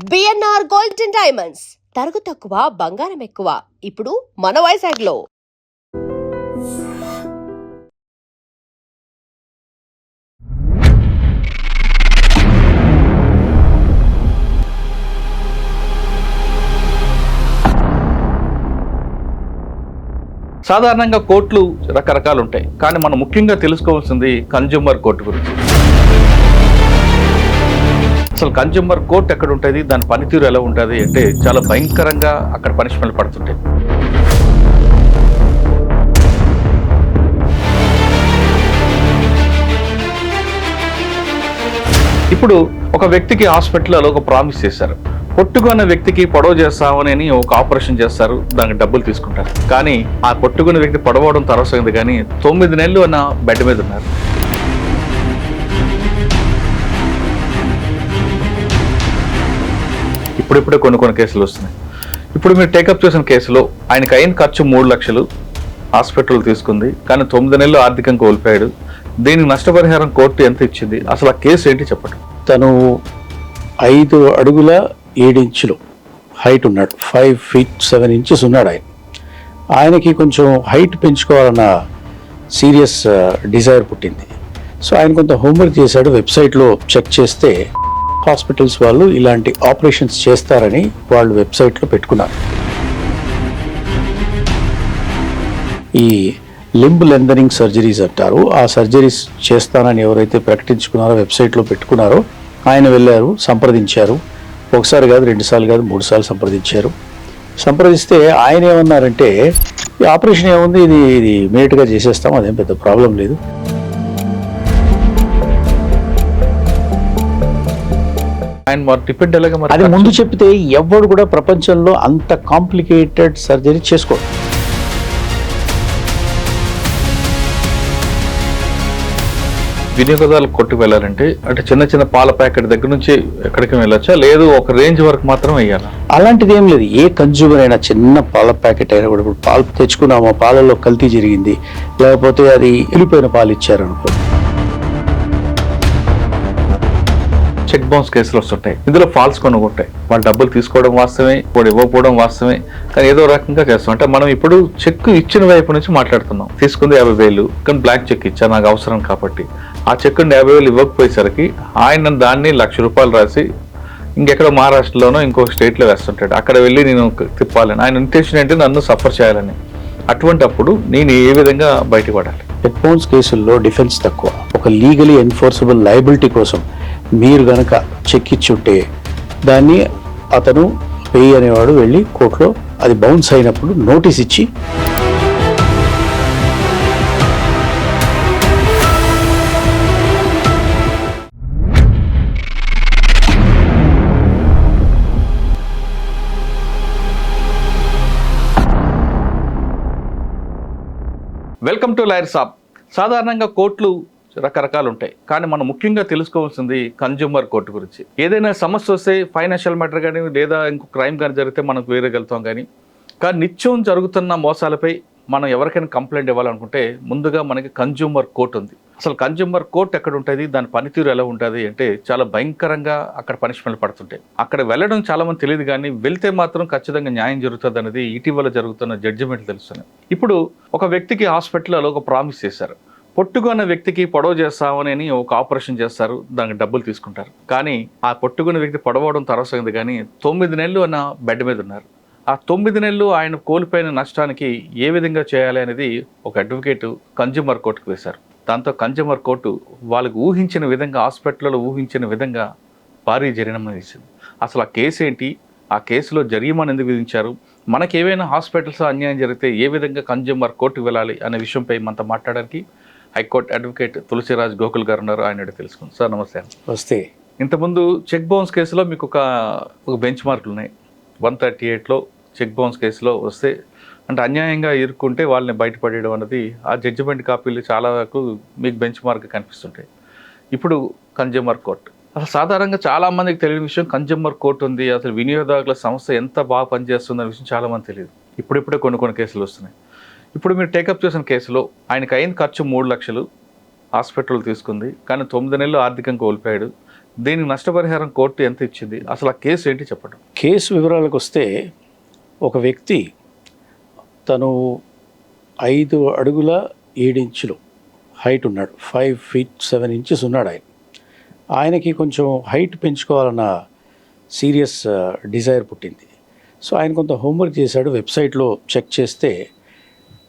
BNR gold and diamonds తరుగు తక్కువ బంగారం ఎక్కువ. ఇప్పుడు మన వైజాగ్లో. సాధారణంగా కోర్టులు రకరకాలు ఉంటాయి, కానీ మనం ముఖ్యంగా తెలుసుకోవాల్సింది కన్జ్యూమర్ కోర్టు గురించి. అసలు కన్జ్యూమర్ కోర్ట్ ఎక్కడ ఉంటుంది, దాని పనితీరు ఎలా ఉంటుంది అంటే చాలా భయంకరంగా అక్కడ పనిష్మెంట్ పడుతుంటాయి. ఇప్పుడు ఒక వ్యక్తికి హాస్పిటల్లో ఒక ప్రామిస్ చేశారు, పొట్టుకున్న వ్యక్తికి పొడవ చేస్తామని ఒక ఆపరేషన్ చేస్తారు, దానికి డబ్బులు తీసుకుంటారు. కానీ ఆ పొట్టుకున్న వ్యక్తి పొడవడం తరవసంది, కానీ 9 నెలలు అన్న బెడ్ మీద ఉన్నారు. ఇప్పుడిప్పుడే కొన్ని కేసులు వస్తున్నాయి. ఇప్పుడు మీరు టేకప్ చేసిన కేసులో ఆయనకు అయిన ఖర్చు 3 లక్షలు, హాస్పిటల్ తీసుకుంది, కానీ 9 నెలలు ఆర్థికంగా కోల్పోయాడు. దీనికి నష్టపరిహారం కోర్టు ఎంత ఇచ్చింది, అసలు ఆ కేసు ఏంటి చెప్పండి. తను 5 అడుగుల 7 ఇంచులు హైట్ ఉన్నాడు, 5 feet 7 inches ఉన్నాడు. ఆయనకి కొంచెం హైట్ పెంచుకోవాలన్న సీరియస్ డిజైర్ పుట్టింది. సో ఆయన కొంత హోంవర్క్ చేశాడు. వెబ్సైట్లో చెక్ చేస్తే హాస్పిటల్స్ వాళ్ళు ఇలాంటి ఆపరేషన్స్ చేస్తారని వాళ్ళు వెబ్సైట్లో పెట్టుకున్నారు. ఈ లింబ్ లెందరింగ్ సర్జరీస్ అంటారు. ఆ సర్జరీస్ చేస్తానని ఎవరైతే ప్రకటించుకున్నారో, వెబ్సైట్లో పెట్టుకున్నారో, ఆయన వెళ్ళారు, సంప్రదించారు. ఒకసారి కాదు, 2 సార్లు కాదు, 3 సార్లు సంప్రదించారు. సంప్రదిస్తే ఆయన ఏమన్నారంటే, ఈ ఆపరేషన్ ఏముంది, ఇది ఇమీడియట్గా చేసేస్తాం, అదేం పెద్ద ప్రాబ్లం లేదు. అది ముందు చెప్తే ఎవడు కూడా ప్రపంచంలో అంత కాంప్లికేటెడ్ సర్జరీ చేసుకోడు. వినియోగదారులు కొట్టుకు వెళ్ళాలంటే అంటే చిన్న పాల ప్యాకెట్ దగ్గర నుంచి ఎక్కడికి వెళ్ళొచ్చా, లేదు ఒక రేంజ్ వరకు మాత్రం వేయాలా? అలాంటిది ఏం లేదు. ఏ కన్జ్యూమర్ అయినా చిన్న పాల ప్యాకెట్ అయినా కూడా, ఇప్పుడు పాలు తెచ్చుకున్నామో పాలలో కల్తీ జరిగింది, లేకపోతే అది వెళ్ళిపోయిన పాలు ఇచ్చారనుకో, చెక్ బౌన్స్ కేసులు వస్తుంటాయి. ఇందులో ఫాల్స్ కొనుక్కుంటాయి. వాళ్ళు డబ్బులు తీసుకోవడం వాస్తవమే, ఇప్పుడు ఇవ్వకపోవడం వాస్తవమే, కానీ ఏదో రకంగా చేస్తాం. అంటే మనం ఇప్పుడు చెక్ ఇచ్చిన వైపు నుంచి మాట్లాడుతున్నాం. తీసుకుంది 50,000, కానీ బ్లాక్ చెక్ ఇచ్చా నాకు అవసరం కాబట్టి. ఆ చెక్ 50,000 ఇవ్వకపోయేసరికి ఆయన దాన్ని ₹1,00,000 రాసి ఇంకెక్కడో మహారాష్ట్రలోనో ఇంకొక స్టేట్లో వేస్తుంటాడు. అక్కడ వెళ్ళి నేను తిప్పాలని ఆయన ఇంటెన్షన్ ఏంటి, నన్ను సఫర్ చేయాలని. అటువంటి అప్పుడు నేను ఏ విధంగా బయటపడాలి? చెక్ బౌన్స్ కేసుల్లో డిఫెన్స్ తక్కువ. ఒక లీగలీ ఎన్ఫోర్సబుల్ లయబిలిటీ కోసం మీరు గనక చెక్ ఇచ్చుంటే దాన్ని అతను పే అనేవాడు వెళ్ళి కోర్టులో అది బౌన్స్ అయినప్పుడు నోటీస్ ఇచ్చి వెల్కమ్ టు లాయర్ సాబ్. సాధారణంగా కోర్టులు రకరకాలు ఉంటాయి, కానీ మనం ముఖ్యంగా తెలుసుకోవాల్సింది కన్జ్యూమర్ కోర్టు గురించి. ఏదైనా సమస్య వస్తే, ఫైనాన్షియల్ మ్యాటర్ కానీ లేదా ఇంకో క్రైమ్ కానీ జరిగితే మనకు వేరేగలుగుతాం. కానీ నిత్యం జరుగుతున్న మోసాలపై మనం ఎవరికైనా కంప్లైంట్ ఇవ్వాలనుకుంటే ముందుగా మనకి కన్జ్యూమర్ కోర్టు ఉంది. అసలు కన్జ్యూమర్ కోర్టు ఎక్కడ ఉంటుంది, దాని పనితీరు ఎలా ఉంటుంది అంటే చాలా భయంకరంగా అక్కడ పనిష్మెంట్ పడుతుంటాయి. అక్కడ వెళ్ళడం చాలా మంది తెలియదు, కానీ వెళ్తే మాత్రం ఖచ్చితంగా న్యాయం జరుగుతుంది అనేది ఇటీవల జరుగుతున్న జడ్జిమెంట్లు తెలుస్తున్నాయి. ఇప్పుడు ఒక వ్యక్తికి హాస్పిటల్లో ఒక ప్రామిస్ చేశారు, పొట్టుకున్న వ్యక్తికి పొడవ చేస్తామని ఒక ఆపరేషన్ చేస్తారు, దానికి డబ్బులు తీసుకుంటారు. కానీ ఆ పొట్టుకున్న వ్యక్తి పొడవడం తరవసంది, కానీ 9 నెలలు అన్న బెడ్ మీద ఉన్నారు. ఆ 9 నెలలు ఆయన కోల్పోయిన నష్టానికి ఏ విధంగా చేయాలి అనేది ఒక అడ్వకేట్ కన్జ్యూమర్ కోర్టుకు వేశారు. దాంతో కన్జ్యూమర్ కోర్టు వాళ్ళకు ఊహించిన విధంగా, హాస్పిటల్లో ఊహించిన విధంగా భారీ జరిమానా ఇచ్చింది. అసలు ఆ కేసు ఏంటి, ఆ కేసులో జరిమానా ఎందుకు విధించారు, మనకి ఏవైనా హాస్పిటల్స్లో అన్యాయం జరిగితే ఏ విధంగా కన్జ్యూమర్ కోర్టుకు వెళ్ళాలి అనే విషయంపై మనతో మాట్లాడడానికి హైకోర్టు అడ్వకేట్ తులసిరాజ్ గోకుల్ గారు ఉన్నారు. ఆయన తెలుసుకుంది. సార్ నమస్తే. వస్తే ఇంతకుముందు చెక్ బౌన్స్ కేసులో మీకు ఒక బెంచ్ మార్కులు ఉన్నాయి. 138లో చెక్ బౌన్స్ కేసులో వస్తే అంటే అన్యాయంగా ఇరుక్కుంటే వాళ్ళని బయటపడేయడం అన్నది ఆ జడ్జిమెంట్ కాపీలు చాలా వరకు మీకు బెంచ్ మార్క్ కనిపిస్తుంటాయి. ఇప్పుడు కన్జ్యూమర్ కోర్టు, అసలు సాధారణంగా చాలామందికి తెలియని విషయం కన్జ్యూమర్ కోర్టు ఉంది. అసలు వినియోగదారుల సంస్థ ఎంత బాగా పనిచేస్తుంది అనే విషయం చాలామంది తెలియదు. ఇప్పుడిప్పుడే కొన్ని కేసులు వస్తున్నాయి. ఇప్పుడు మీరు టేకప్ చేసిన కేసులో ఆయనకు అయిన ఖర్చు 3 లక్షలు, హాస్పిటల్ తీసుకుంది, కానీ 9 నెలలు ఆర్థికంగా కోల్పోయాడు. దీనికి నష్టపరిహారం కోర్టు ఎంత ఇచ్చింది, అసలు ఆ కేసు ఏంటి చెప్పండి. కేసు వివరాలకు వస్తే, ఒక వ్యక్తి తను 5 అడుగుల 7 ఇంచులు హైట్ ఉన్నాడు, 5 feet 7 inches ఉన్నాడు ఆయనకి కొంచెం హైట్ పెంచుకోవాలన్న సీరియస్ డిజైర్ పుట్టింది. సో ఆయన కొంత హోంవర్క్ చేశాడు. వెబ్సైట్లో చెక్ చేస్తే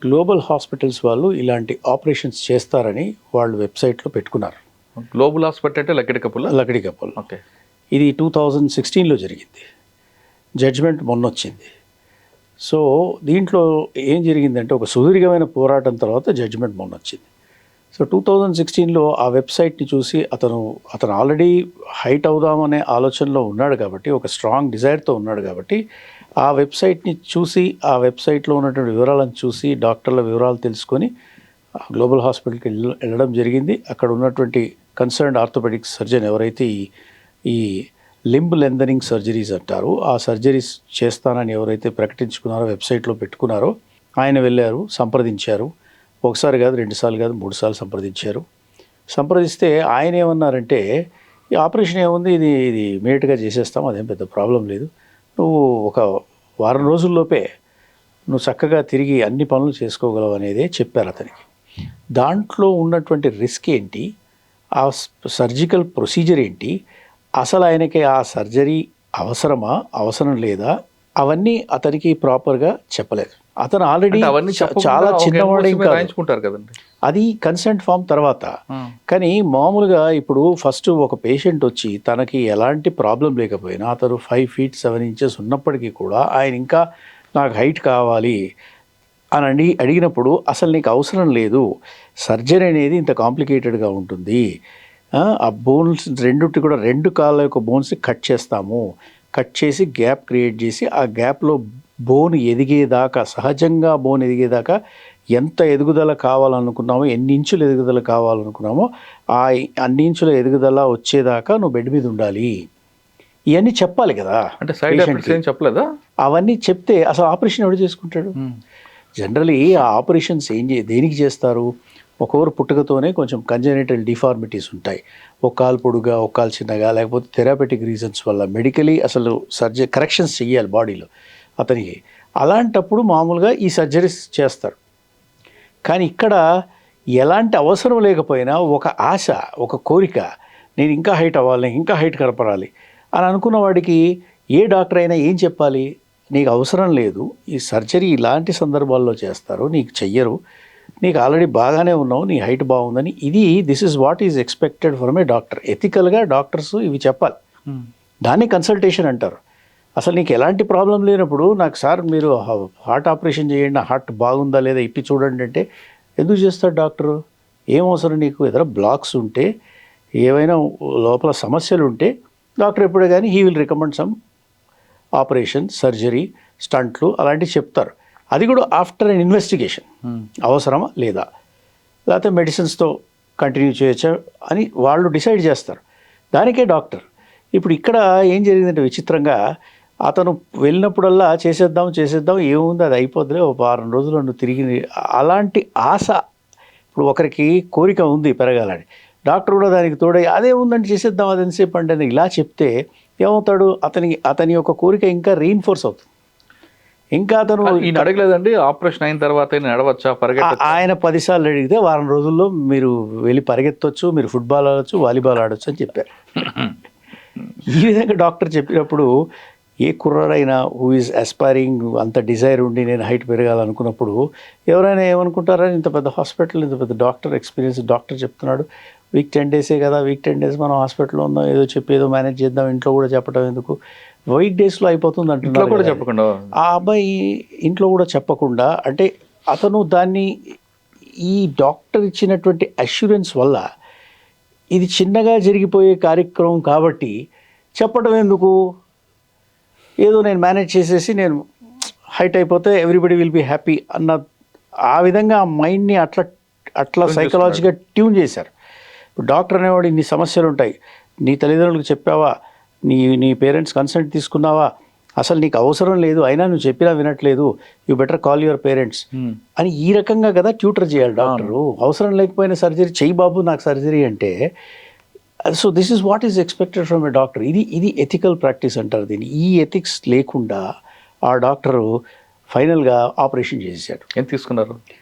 గ్లోబల్ హాస్పిటల్స్ వాళ్ళు ఇలాంటి ఆపరేషన్స్ చేస్తారని వాళ్ళు వెబ్సైట్లో పెట్టుకున్నారు. గ్లోబల్ హాస్పిటల్ అంటే లకడి కప్పులు. ఓకే. ఇది 2016లో జరిగింది. జడ్జ్మెంట్ మొన్న వచ్చింది. సో దీంట్లో ఏం జరిగిందంటే, ఒక సుదీర్ఘమైన పోరాటం తర్వాత జడ్జ్మెంట్ మొన్న వచ్చింది. సో 2016లో ఆ వెబ్సైట్ని చూసి అతను ఆల్రెడీ హైట్ అవుదామనే ఆలోచనలో ఉన్నాడు కాబట్టి, ఒక స్ట్రాంగ్ డిజైర్తో ఉన్నాడు కాబట్టి, ఆ వెబ్సైట్ని చూసి, ఆ వెబ్సైట్లో ఉన్నటువంటి వివరాలను చూసి, డాక్టర్ల వివరాలు తెలుసుకొని గ్లోబల్ హాస్పిటల్కి వెళ్ళడం జరిగింది. అక్కడ ఉన్నటువంటి కన్సర్న్డ్ ఆర్థోపెడిక్ సర్జన్ ఎవరైతే ఈ లింబ్ లెందనింగ్ సర్జరీస్ అంటారు, ఆ సర్జరీస్ చేస్తానని ఎవరైతే ప్రకటించుకున్నారో, వెబ్సైట్లో పెట్టుకున్నారో, ఆయన వెళ్ళారు, సంప్రదించారు. ఒకసారి కాదు, 2 సార్లు కాదు, 3 సార్లు సంప్రదించారు. సంప్రదిస్తే ఆయన ఏమన్నారంటే, ఈ ఆపరేషన్ ఏముంది, ఇది ఇమీడియట్గా చేసేస్తాం, అదేం పెద్ద ప్రాబ్లం లేదు, నువ్వు ఒక వారం రోజుల్లోపే నువ్వు చక్కగా తిరిగి అన్ని పనులు చేసుకోగలవు అనేదే చెప్పారు అతనికి. దాంట్లో ఉన్నటువంటి రిస్క్ ఏంటి, ఆ సర్జికల్ ప్రొసీజర్ ఏంటి, అసలు ఆయనకి ఆ సర్జరీ అవసరమా, అవసరం లేదా, అవన్నీ అతనికి ప్రాపర్గా చెప్పలేదు. అతను ఆల్రెడీ చాలా చిన్నవాడు, రాయించుకుంటారు కదండి, అది కన్సెంట్ ఫామ్ తర్వాత. కానీ మామూలుగా ఇప్పుడు ఫస్ట్ ఒక పేషెంట్ వచ్చి తనకి ఎలాంటి ప్రాబ్లం లేకపోయినా, అతను 5 feet 7 inches ఉన్నప్పటికీ కూడా ఆయన ఇంకా నాకు హైట్ కావాలి అని అడిగినప్పుడు, అసలు నీకు అవసరం లేదు, సర్జరీ అనేది ఇంత కాంప్లికేటెడ్గా ఉంటుంది, ఆ బోన్స్ రెండుటి కూడా 2 కాళ్ళ యొక్క బోన్స్ని కట్ చేస్తాము, కట్ చేసి గ్యాప్ క్రియేట్ చేసి, ఆ గ్యాప్లో బోన్ ఎదిగేదాకా, సహజంగా బోన్ ఎదిగేదాకా ఎంత ఎదుగుదల కావాలనుకున్నామో, ఎన్ని ఇంచులు ఎదుగుదల కావాలనుకున్నామో ఆ అన్ని ఇంచుల ఎదుగుదల వచ్చేదాకా నువ్వు బెడ్ మీద ఉండాలి, ఇవన్నీ చెప్పాలి కదా. అంటే సైడ్ ఎఫెక్ట్స్ ఏం చెప్పలేదా? అవన్నీ చెప్తే అసలు ఆపరేషన్ ఎవడు చేసుకుంటాడు? జనరలీ ఆ ఆపరేషన్స్ దేనికి చేస్తారు? ఒక్కొక్కరు పుట్టుకతోనే కొంచెం కంజెనిటల్ డిఫార్మిటీస్ ఉంటాయి, ఒక కాలు పొడుగా, ఒక కాలు చిన్నగా, లేకపోతే థెరపటిక్ రీజన్స్ వల్ల మెడికలీ అసలు కరెక్షన్స్ చెయ్యాలి బాడీలో అతనికి. అలాంటప్పుడు మామూలుగా ఈ సర్జరీస్ చేస్తారు. కానీ ఇక్కడ ఎలాంటి అవసరం లేకపోయినా ఒక ఆశ, ఒక కోరిక, నేను ఇంకా హైట్ అవ్వాలి, ఇంకా హైట్ కనపడాలి అని అనుకున్న వాడికి ఏ డాక్టర్ అయినా ఏం చెప్పాలి? నీకు అవసరం లేదు, ఈ సర్జరీ ఇలాంటి సందర్భాల్లో చేస్తారు, నీకు చెయ్యరు, నీకు ఆల్రెడీ బాగానే ఉన్నావు, నీ హైట్ బాగుందని. This is what is expected from a doctor. ఎథికల్గా డాక్టర్స్ ఇవి చెప్పాలి. దాన్ని కన్సల్టేషన్ అంటారు. అసలు నీకు ఎలాంటి ప్రాబ్లం లేనప్పుడు నాకు సార్ మీరు హార్ట్ ఆపరేషన్ చేయండి, నా హార్ట్ బాగుందా లేదా ఇప్పి చూడండి అంటే ఎందుకు చేస్తాడు డాక్టరు? ఏం అవసరం నీకు? ఏదైనా బ్లాక్స్ ఉంటే, ఏవైనా లోపల సమస్యలు ఉంటే డాక్టర్ ఎప్పుడే కానీ he will recommend some operation, surgery, స్టంట్లు అలాంటివి చెప్తారు. అది కూడా ఆఫ్టర్ అన్ ఇన్వెస్టిగేషన్, అవసరమా లేదా, లేకపోతే మెడిసిన్స్తో కంటిన్యూ చేయొచ్చా అని వాళ్ళు డిసైడ్ చేస్తారు. దానికే డాక్టర్. ఇప్పుడు ఇక్కడ ఏం జరిగిందంటే విచిత్రంగా, అతను వెళ్ళినప్పుడల్లా చేసేద్దాం ఏముంది, అది అయిపోద్దిలే, ఒక వారం రోజులు నువ్వు తిరిగి, అలాంటి ఆశ. ఇప్పుడు ఒకరికి కోరిక ఉంది పెరగాలని, డాక్టర్ కూడా దానికి తోడై అదే ఉందని చేసేద్దాం, అది ఎంతసేపు అంటే అని ఇలా చెప్తే ఏమవుతాడు, అతని యొక్క కోరిక ఇంకా రీఇన్ఫోర్స్ అవుతుంది. ఇంకా అతను అడగలేదండి, ఆపరేషన్ అయిన తర్వాత నడవచ్చా, పరిగెత్తచ్చా? ఆయన 10 సార్లు అడిగితే వారం రోజుల్లో మీరు వెళ్ళి పరిగెత్తవచ్చు, మీరు ఫుట్బాల్ ఆడవచ్చు, వాలీబాల్ ఆడవచ్చు అని చెప్పారు. ఈ విధంగా డాక్టర్ చెప్పినప్పుడు ఏ కుర్రాడైనా హూ ఈజ్ అస్పైరింగ్, అంత డిజైర్ ఉండి నేను హైట్ పెరగాలనుకున్నప్పుడు ఎవరైనా ఏమనుకుంటారని, ఇంత పెద్ద హాస్పిటల్, ఇంత పెద్ద డాక్టర్, ఎక్స్పీరియన్స్ డాక్టర్ చెప్తున్నాడు, వీక్ 10 days కదా, వీక్ 10 days మనం హాస్పిటల్లో ఉందాం, ఏదో చెప్పి ఏదో మేనేజ్ చేద్దాం, ఇంట్లో కూడా చెప్పడం ఎందుకు, వీక్ డేస్లో అయిపోతుంది అంటున్నారు కూడా చెప్పకుండా. ఆ అబ్బాయి ఇంట్లో కూడా చెప్పకుండా, అంటే అతను దాన్ని, ఈ డాక్టర్ ఇచ్చినటువంటి అష్యూరెన్స్ వల్ల ఇది చిన్నగా జరిగిపోయే కార్యక్రమం కాబట్టి చెప్పడం ఎందుకు, ఏదో నేను మేనేజ్ చేసేసి నేను హైట్ అయిపోతే ఎవ్రీబడి విల్ బీ హ్యాపీ అన్న, ఆ విధంగా ఆ మైండ్ని అట్లా సైకలాజికల్గా ట్యూన్ చేశారు. ఇప్పుడు డాక్టర్ అనేవాడు ఇన్ని సమస్యలు ఉంటాయి, నీ తల్లిదండ్రులకు చెప్పావా, నీ పేరెంట్స్ కన్సెంట్ తీసుకున్నావా, అసలు నీకు అవసరం లేదు అయినా నువ్వు చెప్పినా వినట్లేదు, you better call your parents అని ఈ రకంగా కదా ట్యూటర్ చేయాలి డాక్టరు. అవసరం లేకపోయినా సర్జరీ చెయ్యి బాబు, నాకు సర్జరీ అంటే so this is what is expected from a doctor. ఇది ఎథికల్ ప్రాక్టీస్ అంటారు దీన్ని. ఈ ఎథిక్స్ లేకుండా ఆ డాక్టరు ఫైనల్గా ఆపరేషన్ చేశాడు. ఎంత తీసుకున్నారు?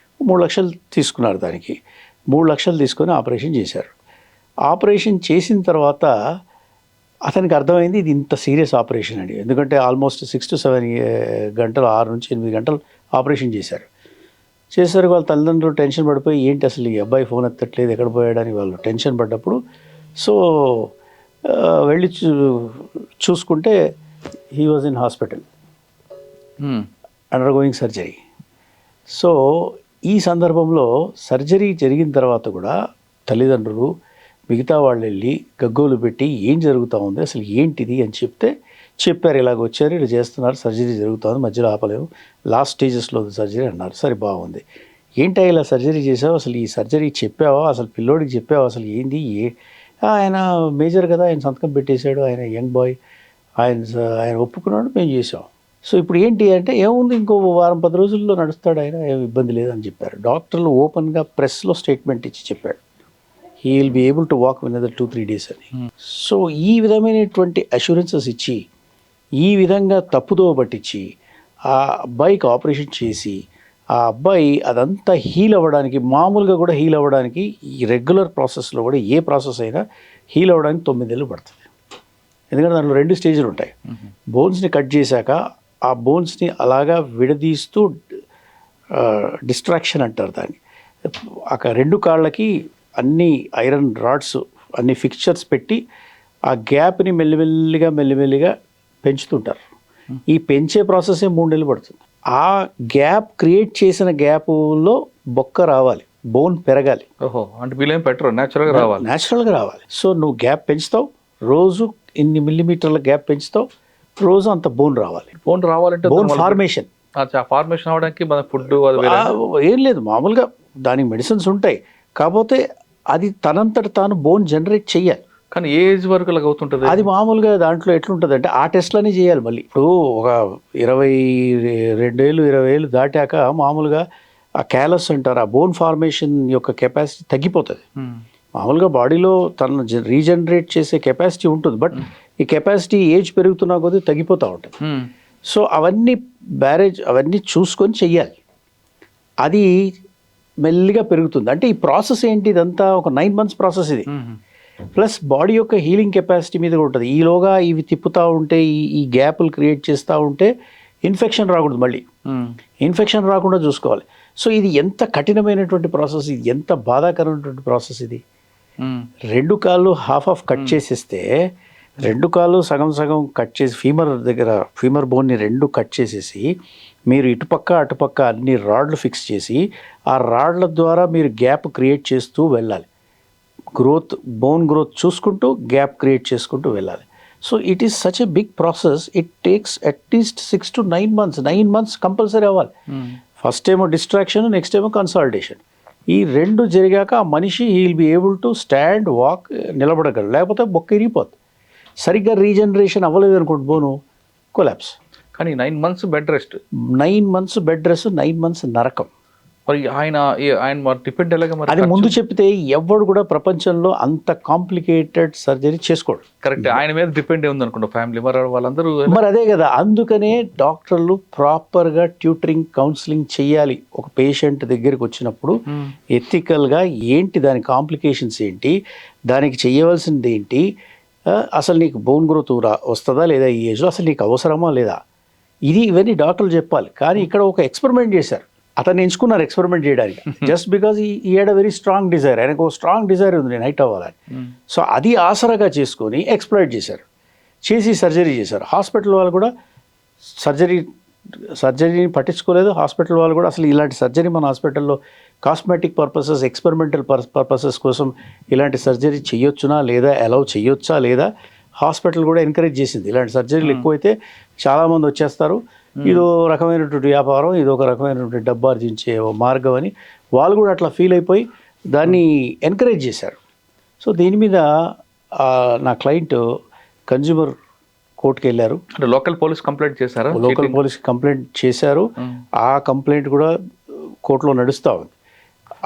3 లక్షలు తీసుకున్నారు. దానికి 3 లక్షలు తీసుకొని ఆపరేషన్ చేశారు. ఆపరేషన్ చేసిన తర్వాత అతనికి అర్థమైంది ఇది ఇంత సీరియస్ ఆపరేషన్ అని. ఎందుకంటే ఆల్మోస్ట్ 6 to 7 గంటలు, 6 నుంచి 8 గంటలు ఆపరేషన్ చేశారు. చేసేసరికి వాళ్ళ తల్లిదండ్రులు టెన్షన్ పడిపోయి ఏంటి అసలు ఈ అబ్బాయి ఫోన్ ఎత్తట్లేదు, ఎక్కడ పోయాడని వాళ్ళు టెన్షన్ పడ్డప్పుడు సో వెళ్ళి చూసుకుంటే he was in hospital undergoing surgery. So ఈ సందర్భంలో సర్జరీ జరిగిన తర్వాత కూడా తల్లిదండ్రులు మిగతా వాళ్ళు వెళ్ళి గగ్గోలు పెట్టి ఏం జరుగుతూ ఉంది అసలు ఏంటిది అని చెప్పారు. ఇలాగ వచ్చారు, ఇలా చేస్తున్నారు, సర్జరీ జరుగుతుంది, మధ్యలో ఆపలేము, లాస్ట్ స్టేజెస్లో ఉంది సర్జరీ అన్నారు. సరే బాగుంది, ఏంటో ఇలా సర్జరీ చేసావు, అసలు ఈ సర్జరీ చెప్పావా, అసలు పిల్లోడికి చెప్పావా, అసలు ఏంది ఆయన మేజర్ కదా, ఆయన సంతకం పెట్టేశాడు, ఆయన యంగ్ బాయ్, ఆయన ఒప్పుకున్నాడు, మేము చేసాం. సో ఇప్పుడు ఏంటి అంటే ఏముంది, ఇంకో వారం 10 రోజుల్లో నడుస్తాడు, ఆయన ఏం ఇబ్బంది లేదని చెప్పారు. డాక్టర్లు ఓపెన్గా ప్రెస్లో స్టేట్మెంట్ ఇచ్చి చెప్పాడు he will be able to walk within other 2-3 days అని. సో ఈ విధమైనటువంటి అష్యూరెన్సెస్ ఇచ్చి, ఈ విధంగా తప్పుదో పట్టించి ఆ అబ్బాయికి ఆపరేషన్ చేసి ఆ అబ్బాయి అదంతా హీల్ అవ్వడానికి, మామూలుగా కూడా హీల్ అవ్వడానికి, ఈ రెగ్యులర్ ప్రాసెస్లో కూడా ఏ ప్రాసెస్ అయినా హీల్ అవ్వడానికి 9 నెలలు పడుతుంది. ఎందుకంటే దాంట్లో 2 స్టేజ్లు ఉంటాయి. బోన్స్ని కట్ చేశాక ఆ బోన్స్ని అలాగా విడదీస్తూ డిస్ట్రాక్షన్ అంటారు దాన్ని. అక్కడ 2 కాళ్ళకి అన్ని ఐరన్ రాడ్స్, అన్ని ఫిక్చర్స్ పెట్టి ఆ గ్యాప్ని మెల్లిమెల్లిగా పెంచుతుంటారు. ఈ పెంచే ప్రాసెసే 3 నెలలు పడుతుంది. ఆ గ్యాప్ క్రియేట్ చేసిన గ్యాప్లో బొక్క రావాలి, బోన్ పెరగాలి. ఓహో, అంటే వీళ్ళేం పెట్టరు, న్యాచురల్గా రావాలి. సో నువ్వు గ్యాప్ పెంచుతావు, రోజు ఇన్ని మిల్లీమీటర్ల గ్యాప్ పెంచుతావు, రోజు అంత బోన్ రావాలి. బోన్ రావాలంటే బోన్ ఫార్మేషన్ అవడానికి మన ఫుడ్ ఏం లేదు, మామూలుగా దానికి మెడిసిన్స్ ఉంటాయి, కాకపోతే అది తనంతట తాను బోన్ జనరేట్ చెయ్యాలి. కానీ ఏ ఏజ్ వరకు అలాగ అవుతుంటుంది? అది మామూలుగా దాంట్లో ఎట్లుంటుంది అంటే ఆ టెస్ట్లన్నీ చేయాలి. మళ్ళీ ఇప్పుడు ఒక 22 ఏళ్ళు 20 ఏళ్ళు దాటాక మామూలుగా ఆ క్యాలస్ అంటారు, ఆ బోన్ ఫార్మేషన్ యొక్క కెపాసిటీ తగ్గిపోతుంది. మామూలుగా బాడీలో తను రీజనరేట్ చేసే కెపాసిటీ ఉంటుంది, బట్ ఈ కెపాసిటీ ఏజ్ పెరుగుతున్నా కొద్దీ తగ్గిపోతూ ఉంటుంది. సో అవన్నీ చూసుకొని చెయ్యాలి. అది మెల్లిగా పెరుగుతుంది. అంటే ఈ ప్రాసెస్ ఏంటి, ఇదంతా ఒక 9 months ప్రాసెస్ ఇది. ప్లస్ బాడీ యొక్క హీలింగ్ కెపాసిటీ మీద కూడా ఉంటుంది. ఈలోగా ఇవి తిప్పుతూ ఉంటే, ఈ గ్యాప్లు క్రియేట్ చేస్తూ ఉంటే ఇన్ఫెక్షన్ రాకూడదు, మళ్ళీ ఇన్ఫెక్షన్ రాకుండా చూసుకోవాలి. సో ఇది ఎంత కఠినమైనటువంటి ప్రాసెస్, ఇది ఎంత బాధాకరమైనటువంటి ప్రాసెస్. ఇది 2 కాళ్ళు హాఫ్ కట్ చేసేస్తే, 2 కాళ్ళు సగం కట్ చేసి ఫీమర్ బోన్ని 2 కట్ చేసేసి మీరు ఇటుపక్క అటుపక్క అన్ని రాడ్లు ఫిక్స్ చేసి ఆ రాడ్ల ద్వారా మీరు గ్యాప్ క్రియేట్ చేస్తూ వెళ్ళాలి. బోన్ గ్రోత్ చూసుకుంటూ గ్యాప్ క్రియేట్ చేసుకుంటూ వెళ్ళాలి. So it is such a big process. It takes at least 6 to 9 months. 9 months compulsory అవ్వాలి. ఫస్ట్ ఏమో డిస్ట్రాక్షన్, నెక్స్ట్ ఏమో కన్సాలిడేషన్. ఈ 2 జరిగాక ఆ మనిషి he will be able to stand, walk, నిలబడగలరు. లేకపోతే బొక్క ఇరిగిపోతుంది. సరిగ్గా రీజనరేషన్ అవ్వలేదు అనుకోండి, బోను కొలాప్స్. కానీ 9 months bed rest, 9 months bed rest, 9 months నరకం. మరి ఆయన డిపెండ్ ఎలాగ? మరి అది ముందు చెప్తే ఎవడు కూడా ప్రపంచంలో అంత కాంప్లికేటెడ్ సర్జరీ చేసుకోడు. కరెక్ట్, ఆయన మీద డిపెండ్ ఉంది అనుకుంటా ఫ్యామిలీ, మరి వాళ్ళందరూ. మరి అదే కదా, అందుకనే డాక్టర్లు ప్రాపర్గా ట్యూటరింగ్, కౌన్సిలింగ్ చెయ్యాలి. ఒక పేషెంట్ దగ్గరికి వచ్చినప్పుడు ఎథికల్గా ఏంటి, దాని కాంప్లికేషన్స్ ఏంటి, దానికి చెయ్యవలసింది ఏంటి, అసలు నీకు బోన్ గ్రోత్ వస్తుందా లేదా, ఈ ఏజ్లో అసలు నీకు అవసరమా లేదా, ఇవన్నీ డాక్టర్లు చెప్పాలి. కానీ ఇక్కడ ఒక ఎక్స్పెరిమెంట్ చేశారు, అతను ఎంచుకున్నారు ఎక్స్పెరిమెంట్ చేయడానికి. జస్ట్ బికాజ్ ఈ had a very strong desire, ఆయనకు ఒక స్ట్రాంగ్ డిజైర్ ఉంది నేను హైట్ అవ్వాలని. సో అది ఆసరాగా చేసుకొని ఎక్స్ప్లాయిట్ చేసి సర్జరీ చేశారు. హాస్పిటల్ వాళ్ళు కూడా సర్జరీని పట్టించుకోలేదు. హాస్పిటల్ వాళ్ళు కూడా అసలు ఇలాంటి సర్జరీ మన హాస్పిటల్లో కాస్మెటిక్ పర్పసెస్, ఎక్స్పెరిమెంటల్ పర్పసెస్ కోసం ఇలాంటి సర్జరీ చేయొచ్చునా లేదా, అలౌ చేయొచ్చా లేదా, హాస్పిటల్ కూడా ఎంకరేజ్ చేసింది. ఇలాంటి సర్జరీలు ఎక్కువైతే చాలామంది వచ్చేస్తారు, ఇదో రకమైనటువంటి వ్యాపారం, ఇది ఒక రకమైనటువంటి డబ్బు ఆర్జించే మార్గం అని వాళ్ళు కూడా అట్లా ఫీల్ అయిపోయి దాన్ని ఎంకరేజ్ చేశారు. సో దీని మీద నా క్లయింట్ కన్జ్యూమర్ కోర్టుకి వెళ్ళారు. అంటే లోకల్ పోలీస్ కంప్లైంట్ చేశారు. లోకల్ పోలీస్ కంప్లైంట్ చేశారు. ఆ కంప్లైంట్ కూడా కోర్టులో నడుస్తూ ఉంది.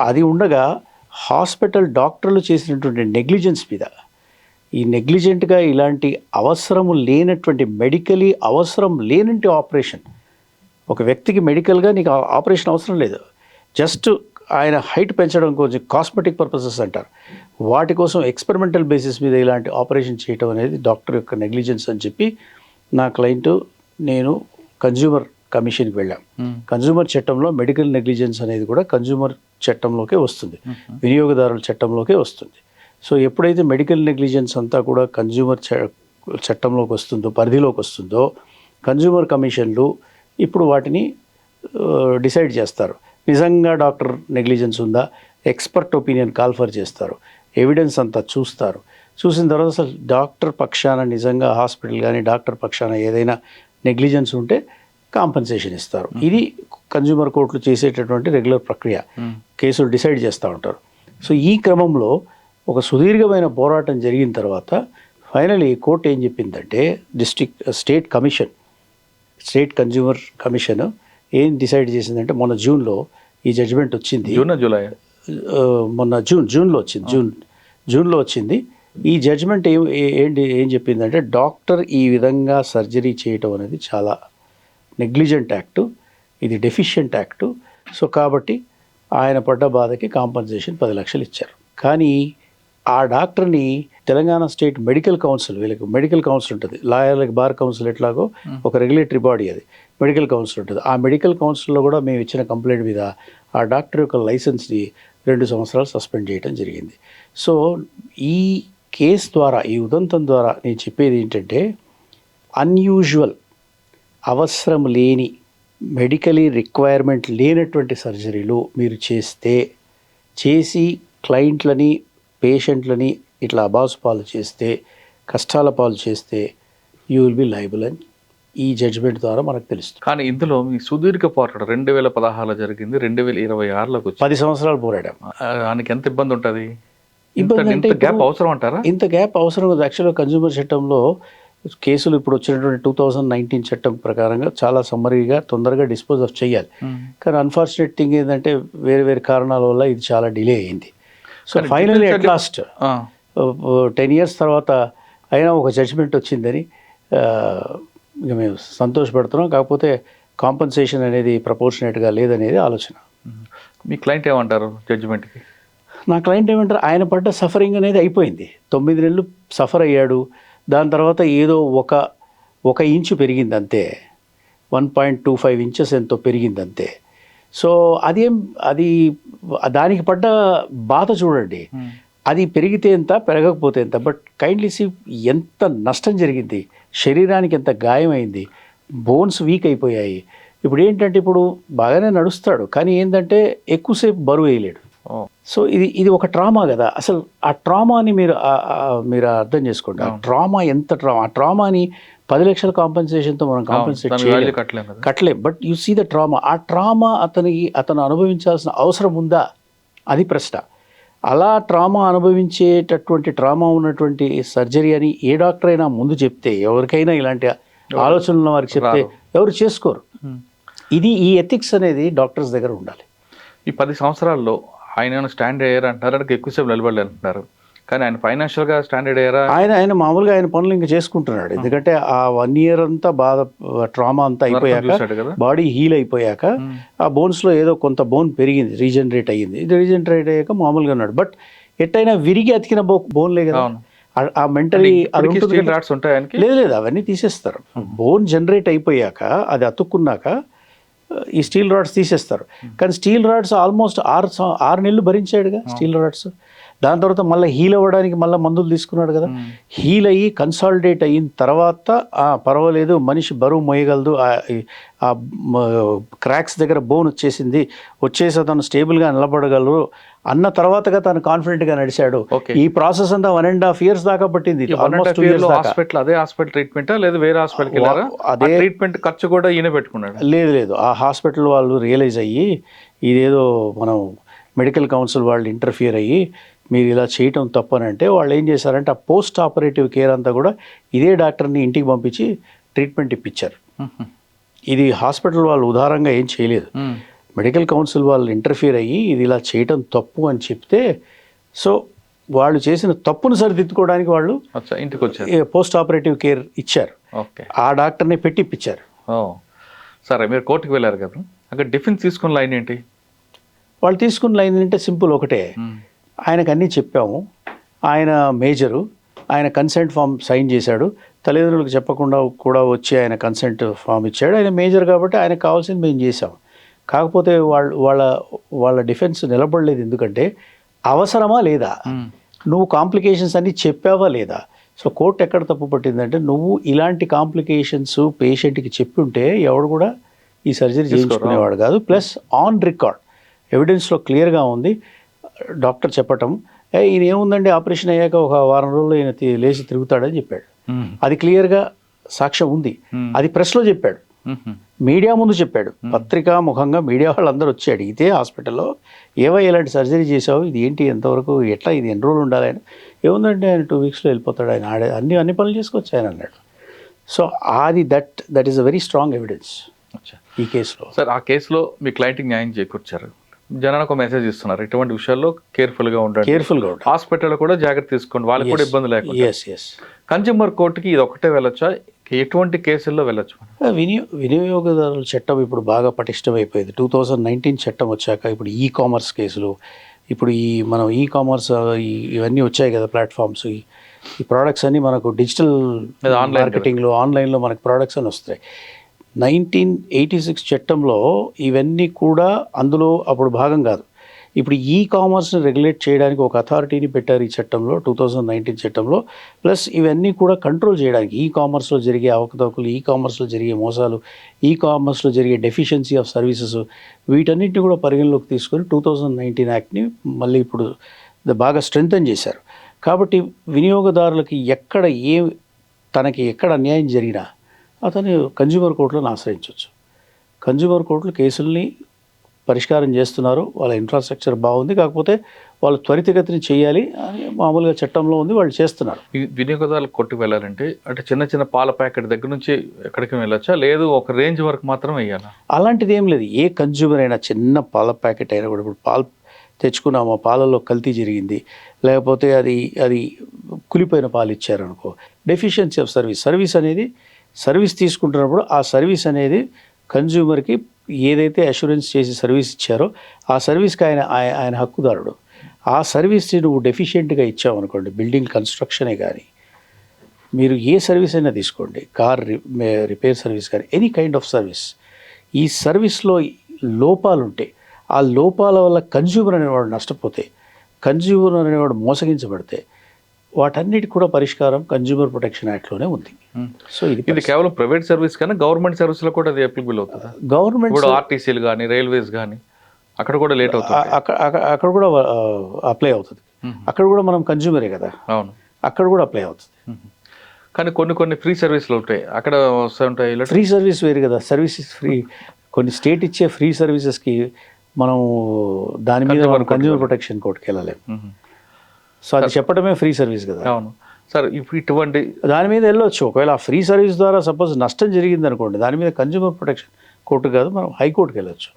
అది ఉండగా హాస్పిటల్ డాక్టర్లు చేసినటువంటి నెగ్లిజెన్స్ మీద ఈ నెగ్లిజెంట్గా ఇలాంటి అవసరము లేనటువంటి మెడికలీ అవసరం లేనంటి ఆపరేషన్, ఒక వ్యక్తికి మెడికల్గా నీకు ఆపరేషన్ అవసరం లేదు, జస్ట్ ఆయన హైట్ పెంచడం కోసం కాస్మెటిక్ పర్పసెస్ అంటారు, వాటి కోసం ఎక్స్పెరిమెంటల్ బేసిస్ మీద ఇలాంటి ఆపరేషన్ చేయడం అనేది డాక్టర్ యొక్క నెగ్లిజెన్స్ అని చెప్పి నా క్లయింట్ నేను కన్జ్యూమర్ కమిషన్కి వెళ్ళాం. కన్జ్యూమర్ చట్టంలో మెడికల్ నెగ్లిజెన్స్ అనేది కూడా కన్జ్యూమర్ చట్టంలోకే వస్తుంది, వినియోగదారుల చట్టంలోకే వస్తుంది. సో ఎప్పుడైతే మెడికల్ నెగ్లిజెన్స్ అంతా కూడా కన్జ్యూమర్ చట్టంలోకి వస్తుందో, పరిధిలోకి వస్తుందో, కన్జ్యూమర్ కమిషన్లు ఇప్పుడు వాటిని డిసైడ్ చేస్తారు. నిజంగా డాక్టర్ నెగ్లిజెన్స్ ఉందా, ఎక్స్పర్ట్ ఒపీనియన్ కాల్ఫర్ చేస్తారు, ఎవిడెన్స్ అంతా చూస్తారు. చూసిన తర్వాత అసలు డాక్టర్ పక్షాన నిజంగా హాస్పిటల్ కానీ డాక్టర్ పక్షాన ఏదైనా నెగ్లిజెన్స్ ఉంటే కాంపన్సేషన్ ఇస్తారు. ఇది కన్జ్యూమర్ కోర్టులు చేసేటటువంటి రెగ్యులర్ ప్రక్రియ, కేసులు డిసైడ్ చేస్తూ ఉంటారు. సో ఈ క్రమంలో ఒక సుదీర్ఘమైన పోరాటం జరిగిన తర్వాత ఫైనలీ కోర్టు ఏం చెప్పిందంటే, స్టేట్ కన్జ్యూమర్ కమిషన్ ఏం డిసైడ్ చేసిందంటే, మొన్న జూన్లో ఈ జడ్జిమెంట్ వచ్చింది. జూలై మొన్న జూన్లో వచ్చింది. ఈ జడ్జిమెంట్ ఏం చెప్పిందంటే, డాక్టర్ ఈ విధంగా సర్జరీ చేయటం అనేది చాలా నెగ్లిజెంట్ యాక్టు, ఇది డెఫిషియెంట్ యాక్టు. సో కాబట్టి ఆయన పడ్డ బాధకి కాంపన్సేషన్ 10 లక్షలు ఇచ్చారు. కానీ ఆ డాక్టర్ని తెలంగాణ స్టేట్ మెడికల్ కౌన్సిల్, వీళ్ళకి మెడికల్ కౌన్సిల్ ఉంటుంది, లాయర్లకి బార్ కౌన్సిల్ ఎట్లాగో ఒక రెగ్యులేటరీ బాడీ, అది మెడికల్ కౌన్సిల్ ఉంటుంది. ఆ మెడికల్ కౌన్సిల్లో కూడా మేము ఇచ్చిన కంప్లైంట్ మీద ఆ డాక్టర్ యొక్క లైసెన్స్ని 2 సంవత్సరాలు సస్పెండ్ చేయడం జరిగింది. సో ఈ కేసు ద్వారా, ఈ ఉదంతం ద్వారా నేను చెప్పేది ఏంటంటే, అన్యూజువల్, అవసరం లేని, మెడికలీ రిక్వైర్మెంట్ లేనటువంటి సర్జరీలు మీరు చేసి క్లయింట్లని, పేషెంట్లని ఇట్లా అబాసు పాలు చేస్తే, కష్టాల పాలు చేస్తే యూ విల్ బి లయబుల్ అని ఈ జడ్జిమెంట్ ద్వారా మనకు తెలుస్తుంది. కానీ ఇందులో మీ సుదీర్ఘ పోరాటం 2016లో జరిగింది, 2026లోకి వచ్చి 10 సంవత్సరాలు పోరాడాం. ఆయనకి ఎంత ఇబ్బంది ఉంటుంది? ఇబ్బంది అంటే గ్యాప్ అవసరం అంటారా? ఇంత గ్యాప్ అవసరం కదా. యాక్చువల్గా కన్జ్యూమర్ చట్టంలో కేసులు ఇప్పుడు వచ్చినటువంటి 2019 చట్టం ప్రకారంగా చాలా సమ్మరీగా తొందరగా డిస్పోజ్ ఆఫ్ చేయాలి. కానీ అన్ఫార్చునేట్ థింగ్ ఏంటంటే వేరే కారణాల వల్ల ఇది చాలా డిలే అయింది. So finally at last 10 years తర్వాత అయినా ఒక జడ్జిమెంట్ వచ్చిందని ఇక మేము సంతోషపడుతున్నాం. కాకపోతే కాంపన్సేషన్ అనేది ప్రపోర్షనేట్గా లేదనేది ఆలోచన. మీ క్లయింట్ ఏమంటారు జడ్జిమెంట్కి? నా క్లయింట్ ఏమంటారు, ఆయన పడ్డ సఫరింగ్ అనేది అయిపోయింది. 9 నెలలు సఫర్ అయ్యాడు. దాని తర్వాత ఏదో ఒక ఇంచు పెరిగింది అంతే, 1.25 inches ఎంతో పెరిగింది అంతే. సో అది దానికి పడ్డ బాధ చూడండి, అది పెరిగితే ఎంత, పెరగకపోతే ఎంత. బట్ కైండ్లీ సీ ఎంత నష్టం జరిగింది, శరీరానికి ఎంత గాయమైంది, బోన్స్ వీక్ అయిపోయాయి. ఇప్పుడు ఏంటంటే, ఇప్పుడు బాగానే నడుస్తాడు, కానీ ఏంటంటే ఎక్కువసేపు బరువు వేయలేడు. సో ఇది ఒక ట్రామా కదా. అసలు ఆ ట్రామాని మీరు అర్థం చేసుకోండి. ఆ ట్రామా ఎంత ట్రామా, ఆ ట్రామాని 10 లక్షల కాంపన్సేషన్తో మనం కాంపన్సేట్ కట్టలేం. But you see the trauma. ఆ ట్రామా అతను అనుభవించాల్సిన అవసరం ఉందా, అది ప్రశ్న. అలా ట్రామా అనుభవించేటటువంటి ట్రామా ఉన్నటువంటి సర్జరీ అని ఏ డాక్టర్ అయినా ముందు చెప్తే, ఎవరికైనా ఇలాంటి ఆలోచనలు ఉన్న వారికి చెప్తే ఎవరు చేసుకోరు. ఈ ఎథిక్స్ అనేది డాక్టర్స్ దగ్గర ఉండాలి. ఈ 10 సంవత్సరాల్లో ఆయన స్టాండ్ అయ్యారు అంటారు, అంటే ఎక్కువసేపు నిలబడలే అంటున్నారు. కానీ ఆయన ఫైనాన్షియల్గా స్టాండర్డ్ అయ్యారా? ఆయన మామూలుగా ఆయన పనులు ఇంకా చేసుకుంటున్నాడు. ఎందుకంటే ఆ 1 year అంతా ట్రామా అంతా అయిపోయాక, బాడీ హీల్ అయిపోయాక ఆ బోన్స్లో ఏదో కొంత బోన్ పెరిగింది, రీజనరేట్ అయ్యింది. ఇది రీజనరేట్ అయ్యాక మామూలుగా ఉన్నాడు. బట్ ఎట్టయినా విరిగి అతికిన బోన్లే కదా. ఆ మెంటలీ లేదు, అవన్నీ తీసేస్తారు. బోన్ జనరేట్ అయిపోయాక, అది అతుక్కున్నాక ఈ స్టీల్ రాడ్స్ తీసేస్తారు. కానీ స్టీల్ రాడ్స్ ఆల్మోస్ట్ 6 నెలలు భరించాడుగా స్టీల్ రాడ్స్. దాని తర్వాత మళ్ళీ హీల్ అవ్వడానికి మళ్ళీ మందులు తీసుకున్నాడు కదా. హీల్ అయ్యి కన్సాలిడేట్ అయిన తర్వాత పర్వాలేదు, మనిషి బరువు మోయగలదు, ఆ క్రాక్స్ దగ్గర బోన్ వచ్చేసి తను స్టేబుల్గా నిలబడగలరు అన్న తర్వాతగా తను కాన్ఫిడెంట్గా నడిచాడు. ఈ ప్రాసెస్ అంతా 1.5 years దాకా పట్టింది. అదే హాస్పిటల్ ట్రీట్మెంటా లేదా వేరే హాస్పిటల్కి? అదే ట్రీట్మెంట్ ఖర్చు కూడా ఈయన పెట్టుకున్నాడు? లేదు, ఆ హాస్పిటల్ వాళ్ళు రియలైజ్ అయ్యి ఇదేదో మనం మెడికల్ కౌన్సిల్ వాళ్ళు ఇంటర్ఫియర్ అయ్యి మీరు ఇలా చేయటం తప్పనంటే వాళ్ళు ఏం చేశారంటే, ఆ పోస్ట్ ఆపరేటివ్ కేర్ అంతా కూడా ఇదే డాక్టర్ని ఇంటికి పంపించి ట్రీట్మెంట్ ఇప్పించారు. ఇది హాస్పిటల్ వాళ్ళు ఉదారంగా ఏం చేయలేదు. మెడికల్ కౌన్సిల్ వాళ్ళు ఇంటర్ఫియర్ అయ్యి ఇది ఇలా చేయటం తప్పు అని చెప్తే, సో వాళ్ళు చేసిన తప్పును సరిదిద్దుకోవడానికి వాళ్ళు అచ్చా, ఇంటికి వచ్చారు. పోస్ట్ ఆపరేటివ్ కేర్ ఇచ్చారు. ఓకే. ఆ డాక్టర్ని పెట్టిప్పించారు. సరే, మీరు కోర్టుకు వెళ్ళారు కదా, అక్కడ డిఫెన్స్ తీసుకున్న లైన్ ఏంటి? వాళ్ళు తీసుకున్న లైన్ అంటే సింపుల్ ఒకటే, ఆయనకు అన్నీ చెప్పాము, ఆయన మేజరు, ఆయన కన్సెంట్ ఫామ్ సైన్ చేశాడు, తల్లిదండ్రులకు చెప్పకుండా కూడా వచ్చి ఆయన కన్సెంట్ ఫామ్ ఇచ్చాడు, ఆయన మేజర్ కాబట్టి ఆయనకు కావాల్సింది మేము చేసాం. కాకపోతే వాళ్ళ డిఫెన్స్ నిలబడలేదు. ఎందుకంటే అవసరమా లేదా, నువ్వు కాంప్లికేషన్స్ అన్నీ చెప్పావా లేదా. సో కోర్టు ఎక్కడ తప్పు పట్టిందంటే, నువ్వు ఇలాంటి కాంప్లికేషన్స్ పేషెంట్కి చెప్పి ఉంటే ఎవడు కూడా ఈ సర్జరీ చేయించుకునేవాడు కాదు. ప్లస్ ఆన్ రికార్డ్ ఎవిడెన్స్లో క్లియర్గా ఉంది, డాక్టర్ చెప్పటం, ఈయన ఏముందండి ఆపరేషన్ అయ్యాక ఒక వారం రోజులు ఈయన లేచి తిరుగుతాడని చెప్పాడు. అది క్లియర్గా సాక్ష్యం ఉంది. అది ప్రెస్లో చెప్పాడు, మీడియా ముందు చెప్పాడు, పత్రికా ముఖంగా మీడియా వాళ్ళందరూ వచ్చి అడిగితే హాస్పిటల్లో ఏవో ఇలాంటి సర్జరీ చేసావు, ఇది ఏంటి, ఎంతవరకు, ఎట్లా, ఇది ఎన్ని రోజులు ఉండాలి, ఆయన ఏముందంటే ఆయన 2 వీక్స్లో వెళ్ళిపోతాడు, ఆయన అన్ని పనులు చేసుకోవచ్చు ఆయన అన్నాడు. సో అది that is a very strong evidence ఈ కేసులో. సార్, ఆ కేసులో మీ క్లయింట్కి న్యాయం చేకూర్చారు, జనానికి ఒక మెసేజ్ ఇస్తున్నారు, ఇటువంటి విషయాల్లో కేర్ఫుల్గా ఉండండి, హాస్పిటల్లో కూడా జాగ్రత్త తీసుకోండి, వాళ్ళకి కూడా ఇబ్బంది లేకుండా. కన్జ్యూమర్ కోర్టుకి ఇది ఒకటే వెళ్ళొచ్చా, ఎటువంటి కేసుల్లో వెళ్ళొచ్చు? వినియోగదారుల చట్టం ఇప్పుడు బాగా పటిష్టమైపోయింది. 2019 చట్టం వచ్చాక ఇప్పుడు కామర్స్ కేసులు, ఇప్పుడు మనం కామర్స్ ఇవన్నీ వచ్చాయి కదా ప్లాట్ఫామ్స్, ఈ ప్రోడక్ట్స్ అన్నీ మనకు డిజిటల్ మార్కెటింగ్లో ఆన్లైన్లో మనకు ప్రోడక్ట్స్ అని వస్తాయి. 1986 చట్టంలో ఇవన్నీ కూడా అందులో అప్పుడు భాగం కాదు. ఇప్పుడు కామర్స్ని రెగ్యులేట్ చేయడానికి ఒక అథారిటీని పెట్టారు ఈ చట్టంలో, 2019 చట్టంలో. ప్లస్ ఇవన్నీ కూడా కంట్రోల్ చేయడానికి, కామర్స్లో జరిగే అవకతవకలు, కామర్స్లో జరిగే మోసాలు, కామర్స్లో జరిగే డెఫిషియన్సీ ఆఫ్ సర్వీసెస్, వీటన్నిటిని కూడా పరిగణలోకి తీసుకొని 2019 యాక్ట్ని మళ్ళీ ఇప్పుడు బాగా స్ట్రెంగ్తన్ చేశారు. కాబట్టి వినియోగదారులకి తనకి ఎక్కడ అన్యాయం జరిగినా అతను కన్జ్యూమర్ కోర్టులను ఆశ్రయించవచ్చు. కన్జ్యూమర్ కోర్టులు కేసుల్ని పరిష్కారం చేస్తున్నారు, వాళ్ళ ఇన్ఫ్రాస్ట్రక్చర్ బాగుంది, కాకపోతే వాళ్ళు త్వరితగతిని చేయాలి అని మామూలుగా చట్టంలో ఉంది, వాళ్ళు చేస్తున్నారు. ఈ వినియోగదారులు కొట్టుకు వెళ్ళాలంటే అంటే చిన్న పాల ప్యాకెట్ దగ్గర నుంచి ఎక్కడికి వెళ్ళొచ్చా, లేదు ఒక రేంజ్ వరకు మాత్రం వేయాలా? అలాంటిది ఏం లేదు. ఏ కన్జ్యూమర్ అయినా చిన్న పాల ప్యాకెట్ అయినా కూడా, ఇప్పుడు పాలు తెచ్చుకున్నామో పాలల్లో కల్తీ జరిగింది, లేకపోతే అది కులిపోయిన పాలు ఇచ్చారనుకో, డెఫిషియన్సీ ఆఫ్ సర్వీస్ అనేది సర్వీస్ తీసుకుంటున్నప్పుడు ఆ సర్వీస్ అనేది కన్జ్యూమర్కి ఏదైతే అష్యూరెన్స్ చేసి సర్వీస్ ఇచ్చారో ఆ సర్వీస్కి ఆయన హక్కుదారుడు. ఆ సర్వీస్ని నువ్వు డెఫిషియెంట్గా ఇచ్చావు అనుకోండి, బిల్డింగ్ కన్స్ట్రక్షనే కానీ, మీరు ఏ సర్వీస్ అయినా తీసుకోండి, కార్ రిపేర్ సర్వీస్ కానీ, ఎనీ కైండ్ ఆఫ్ సర్వీస్, ఈ సర్వీస్లో లోపాలుంటే ఆ లోపాల వల్ల కన్జ్యూమర్ అనేవాడు నష్టపోతే, కన్జ్యూమర్ అనేవాడు మోసగించబడితే, వాటన్నిటి కూడా పరిష్కారం కన్జ్యూమర్ ప్రొటెక్షన్ యాక్ట్లోనే ఉంది. సో ఇది కేవలం ప్రైవేట్ సర్వీస్ కానీ గవర్నమెంట్ సర్వీస్లో కూడా అది అప్లికబుల్ అవుతుంది. గవర్నమెంట్ ఆర్టీసీలు కానీ రైల్వేస్ కానీ అక్కడ కూడా లేట్ అవుతుంది, అక్కడ కూడా అప్లై అవుతుంది. అక్కడ కూడా మనం కన్జ్యూమరే కదా, అవును, అక్కడ కూడా అప్లై అవుతుంది. కానీ కొన్ని ఫ్రీ సర్వీస్లు ఉంటాయి, అక్కడ వస్తుంటాయి. ఫ్రీ సర్వీస్ వేరు కదా, సర్వీసెస్ ఫ్రీ. కొన్ని స్టేట్ ఇచ్చే ఫ్రీ సర్వీసెస్కి మనం దాని మీద కన్జ్యూమర్ ప్రొటెక్షన్ కోర్టుకి వెళ్ళలేము. సో అది చెప్పడమే ఫ్రీ సర్వీస్ కదా. అవును సార్, ఇప్పుడు ఇటువంటి దాని మీద వెళ్ళొచ్చు. ఒకవేళ ఆ ఫ్రీ సర్వీస్ ద్వారా సపోజ్ నష్టం జరిగింది అనుకోండి, దాని మీద కన్జ్యూమర్ ప్రొటెక్షన్ కోర్టు కాదు, మనం హైకోర్టుకి వెళ్ళొచ్చు.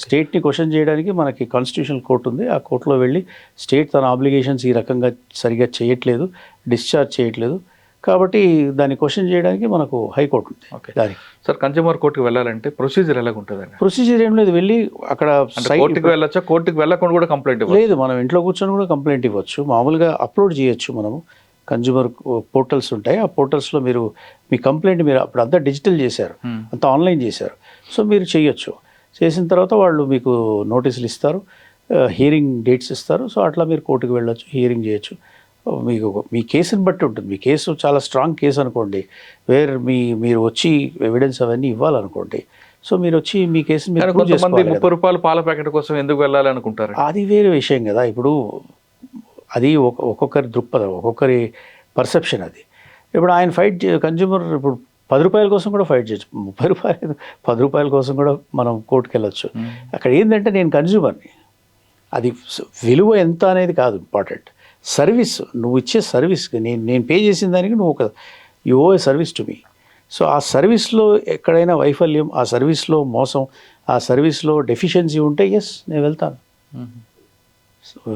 స్టేట్ని క్వశ్చన్ చేయడానికి మనకి కాన్స్టిట్యూషనల్ కోర్టు ఉంది, ఆ కోర్టులో వెళ్ళి స్టేట్ తన ఆబ్లిగేషన్స్ ఈ రకంగా సరిగా చేయట్లేదు, డిశ్చార్జ్ చేయట్లేదు, కాబట్టి దాన్ని క్వశ్చన్ చేయడానికి మనకు హైకోర్టు ఉంది. ఓకే దానికి సార్, కన్జ్యూమర్ కోర్టుకి వెళ్ళాలంటే ప్రొసీజర్ ఎలా ఉంటుందండి? ప్రొసీజర్ ఏం లేదు, వెళ్ళి అక్కడ కోర్టుకి వెళ్ళొచ్చా, కోర్టుకి వెళ్ళకుండా కూడా కంప్లైంట్ లేదు, మనం ఇంట్లో కూర్చొని కూడా కంప్లైంట్ ఇవ్వచ్చు. మామూలుగా అప్లోడ్ చేయొచ్చు. మనము కన్జ్యూమర్ పోర్టల్స్ ఉంటాయి, ఆ పోర్టల్స్లో మీరు మీ కంప్లైంట్ మీరు అప్పుడు అంతా డిజిటల్ చేశారు, అంతా ఆన్లైన్ చేశారు, సో మీరు చేయొచ్చు. చేసిన తర్వాత వాళ్ళు మీకు నోటీసులు ఇస్తారు, హియరింగ్ డేట్స్ ఇస్తారు. సో అట్లా మీరు కోర్టుకు వెళ్ళొచ్చు, హియరింగ్ చేయొచ్చు. మీకు మీ కేసుని బట్టి ఉంటుంది. మీ కేసు చాలా స్ట్రాంగ్ కేసు అనుకోండి, మీరు వచ్చి ఎవిడెన్స్ అవన్నీ ఇవ్వాలనుకోండి, సో మీరు వచ్చి మీ కేసుని కొంతమంది 30 రూపాయలు పాల ప్యాకెట్ కోసం ఎందుకు వెళ్ళాలి అనుకుంటారు, అది వేరే విషయం కదా. ఇప్పుడు అది ఒక్కొక్కరి దృక్పథం, ఒక్కొక్కరి పర్సెప్షన్ అది. ఇప్పుడు ఆయన కన్జ్యూమర్ ఇప్పుడు 10 రూపాయల కోసం కూడా ఫైట్ చేయొచ్చు, 30 రూపాయలు 10 రూపాయల కోసం కూడా మనం కోర్టుకు వెళ్ళొచ్చు. అక్కడ ఏంటంటే నేను కన్జ్యూమర్ని, అది విలువ ఎంత అనేది కాదు ఇంపార్టెంట్, సర్వీస్ నువ్వు ఇచ్చే సర్వీస్కి నేను పే చేసిన దానికి నువ్వు you owe a service to me. So ఆ సర్వీస్లో ఎక్కడైనా వైఫల్యం, ఆ సర్వీస్లో మోసం, ఆ సర్వీస్లో డెఫిషియన్సీ ఉంటే ఎస్ నేను వెళ్తాను.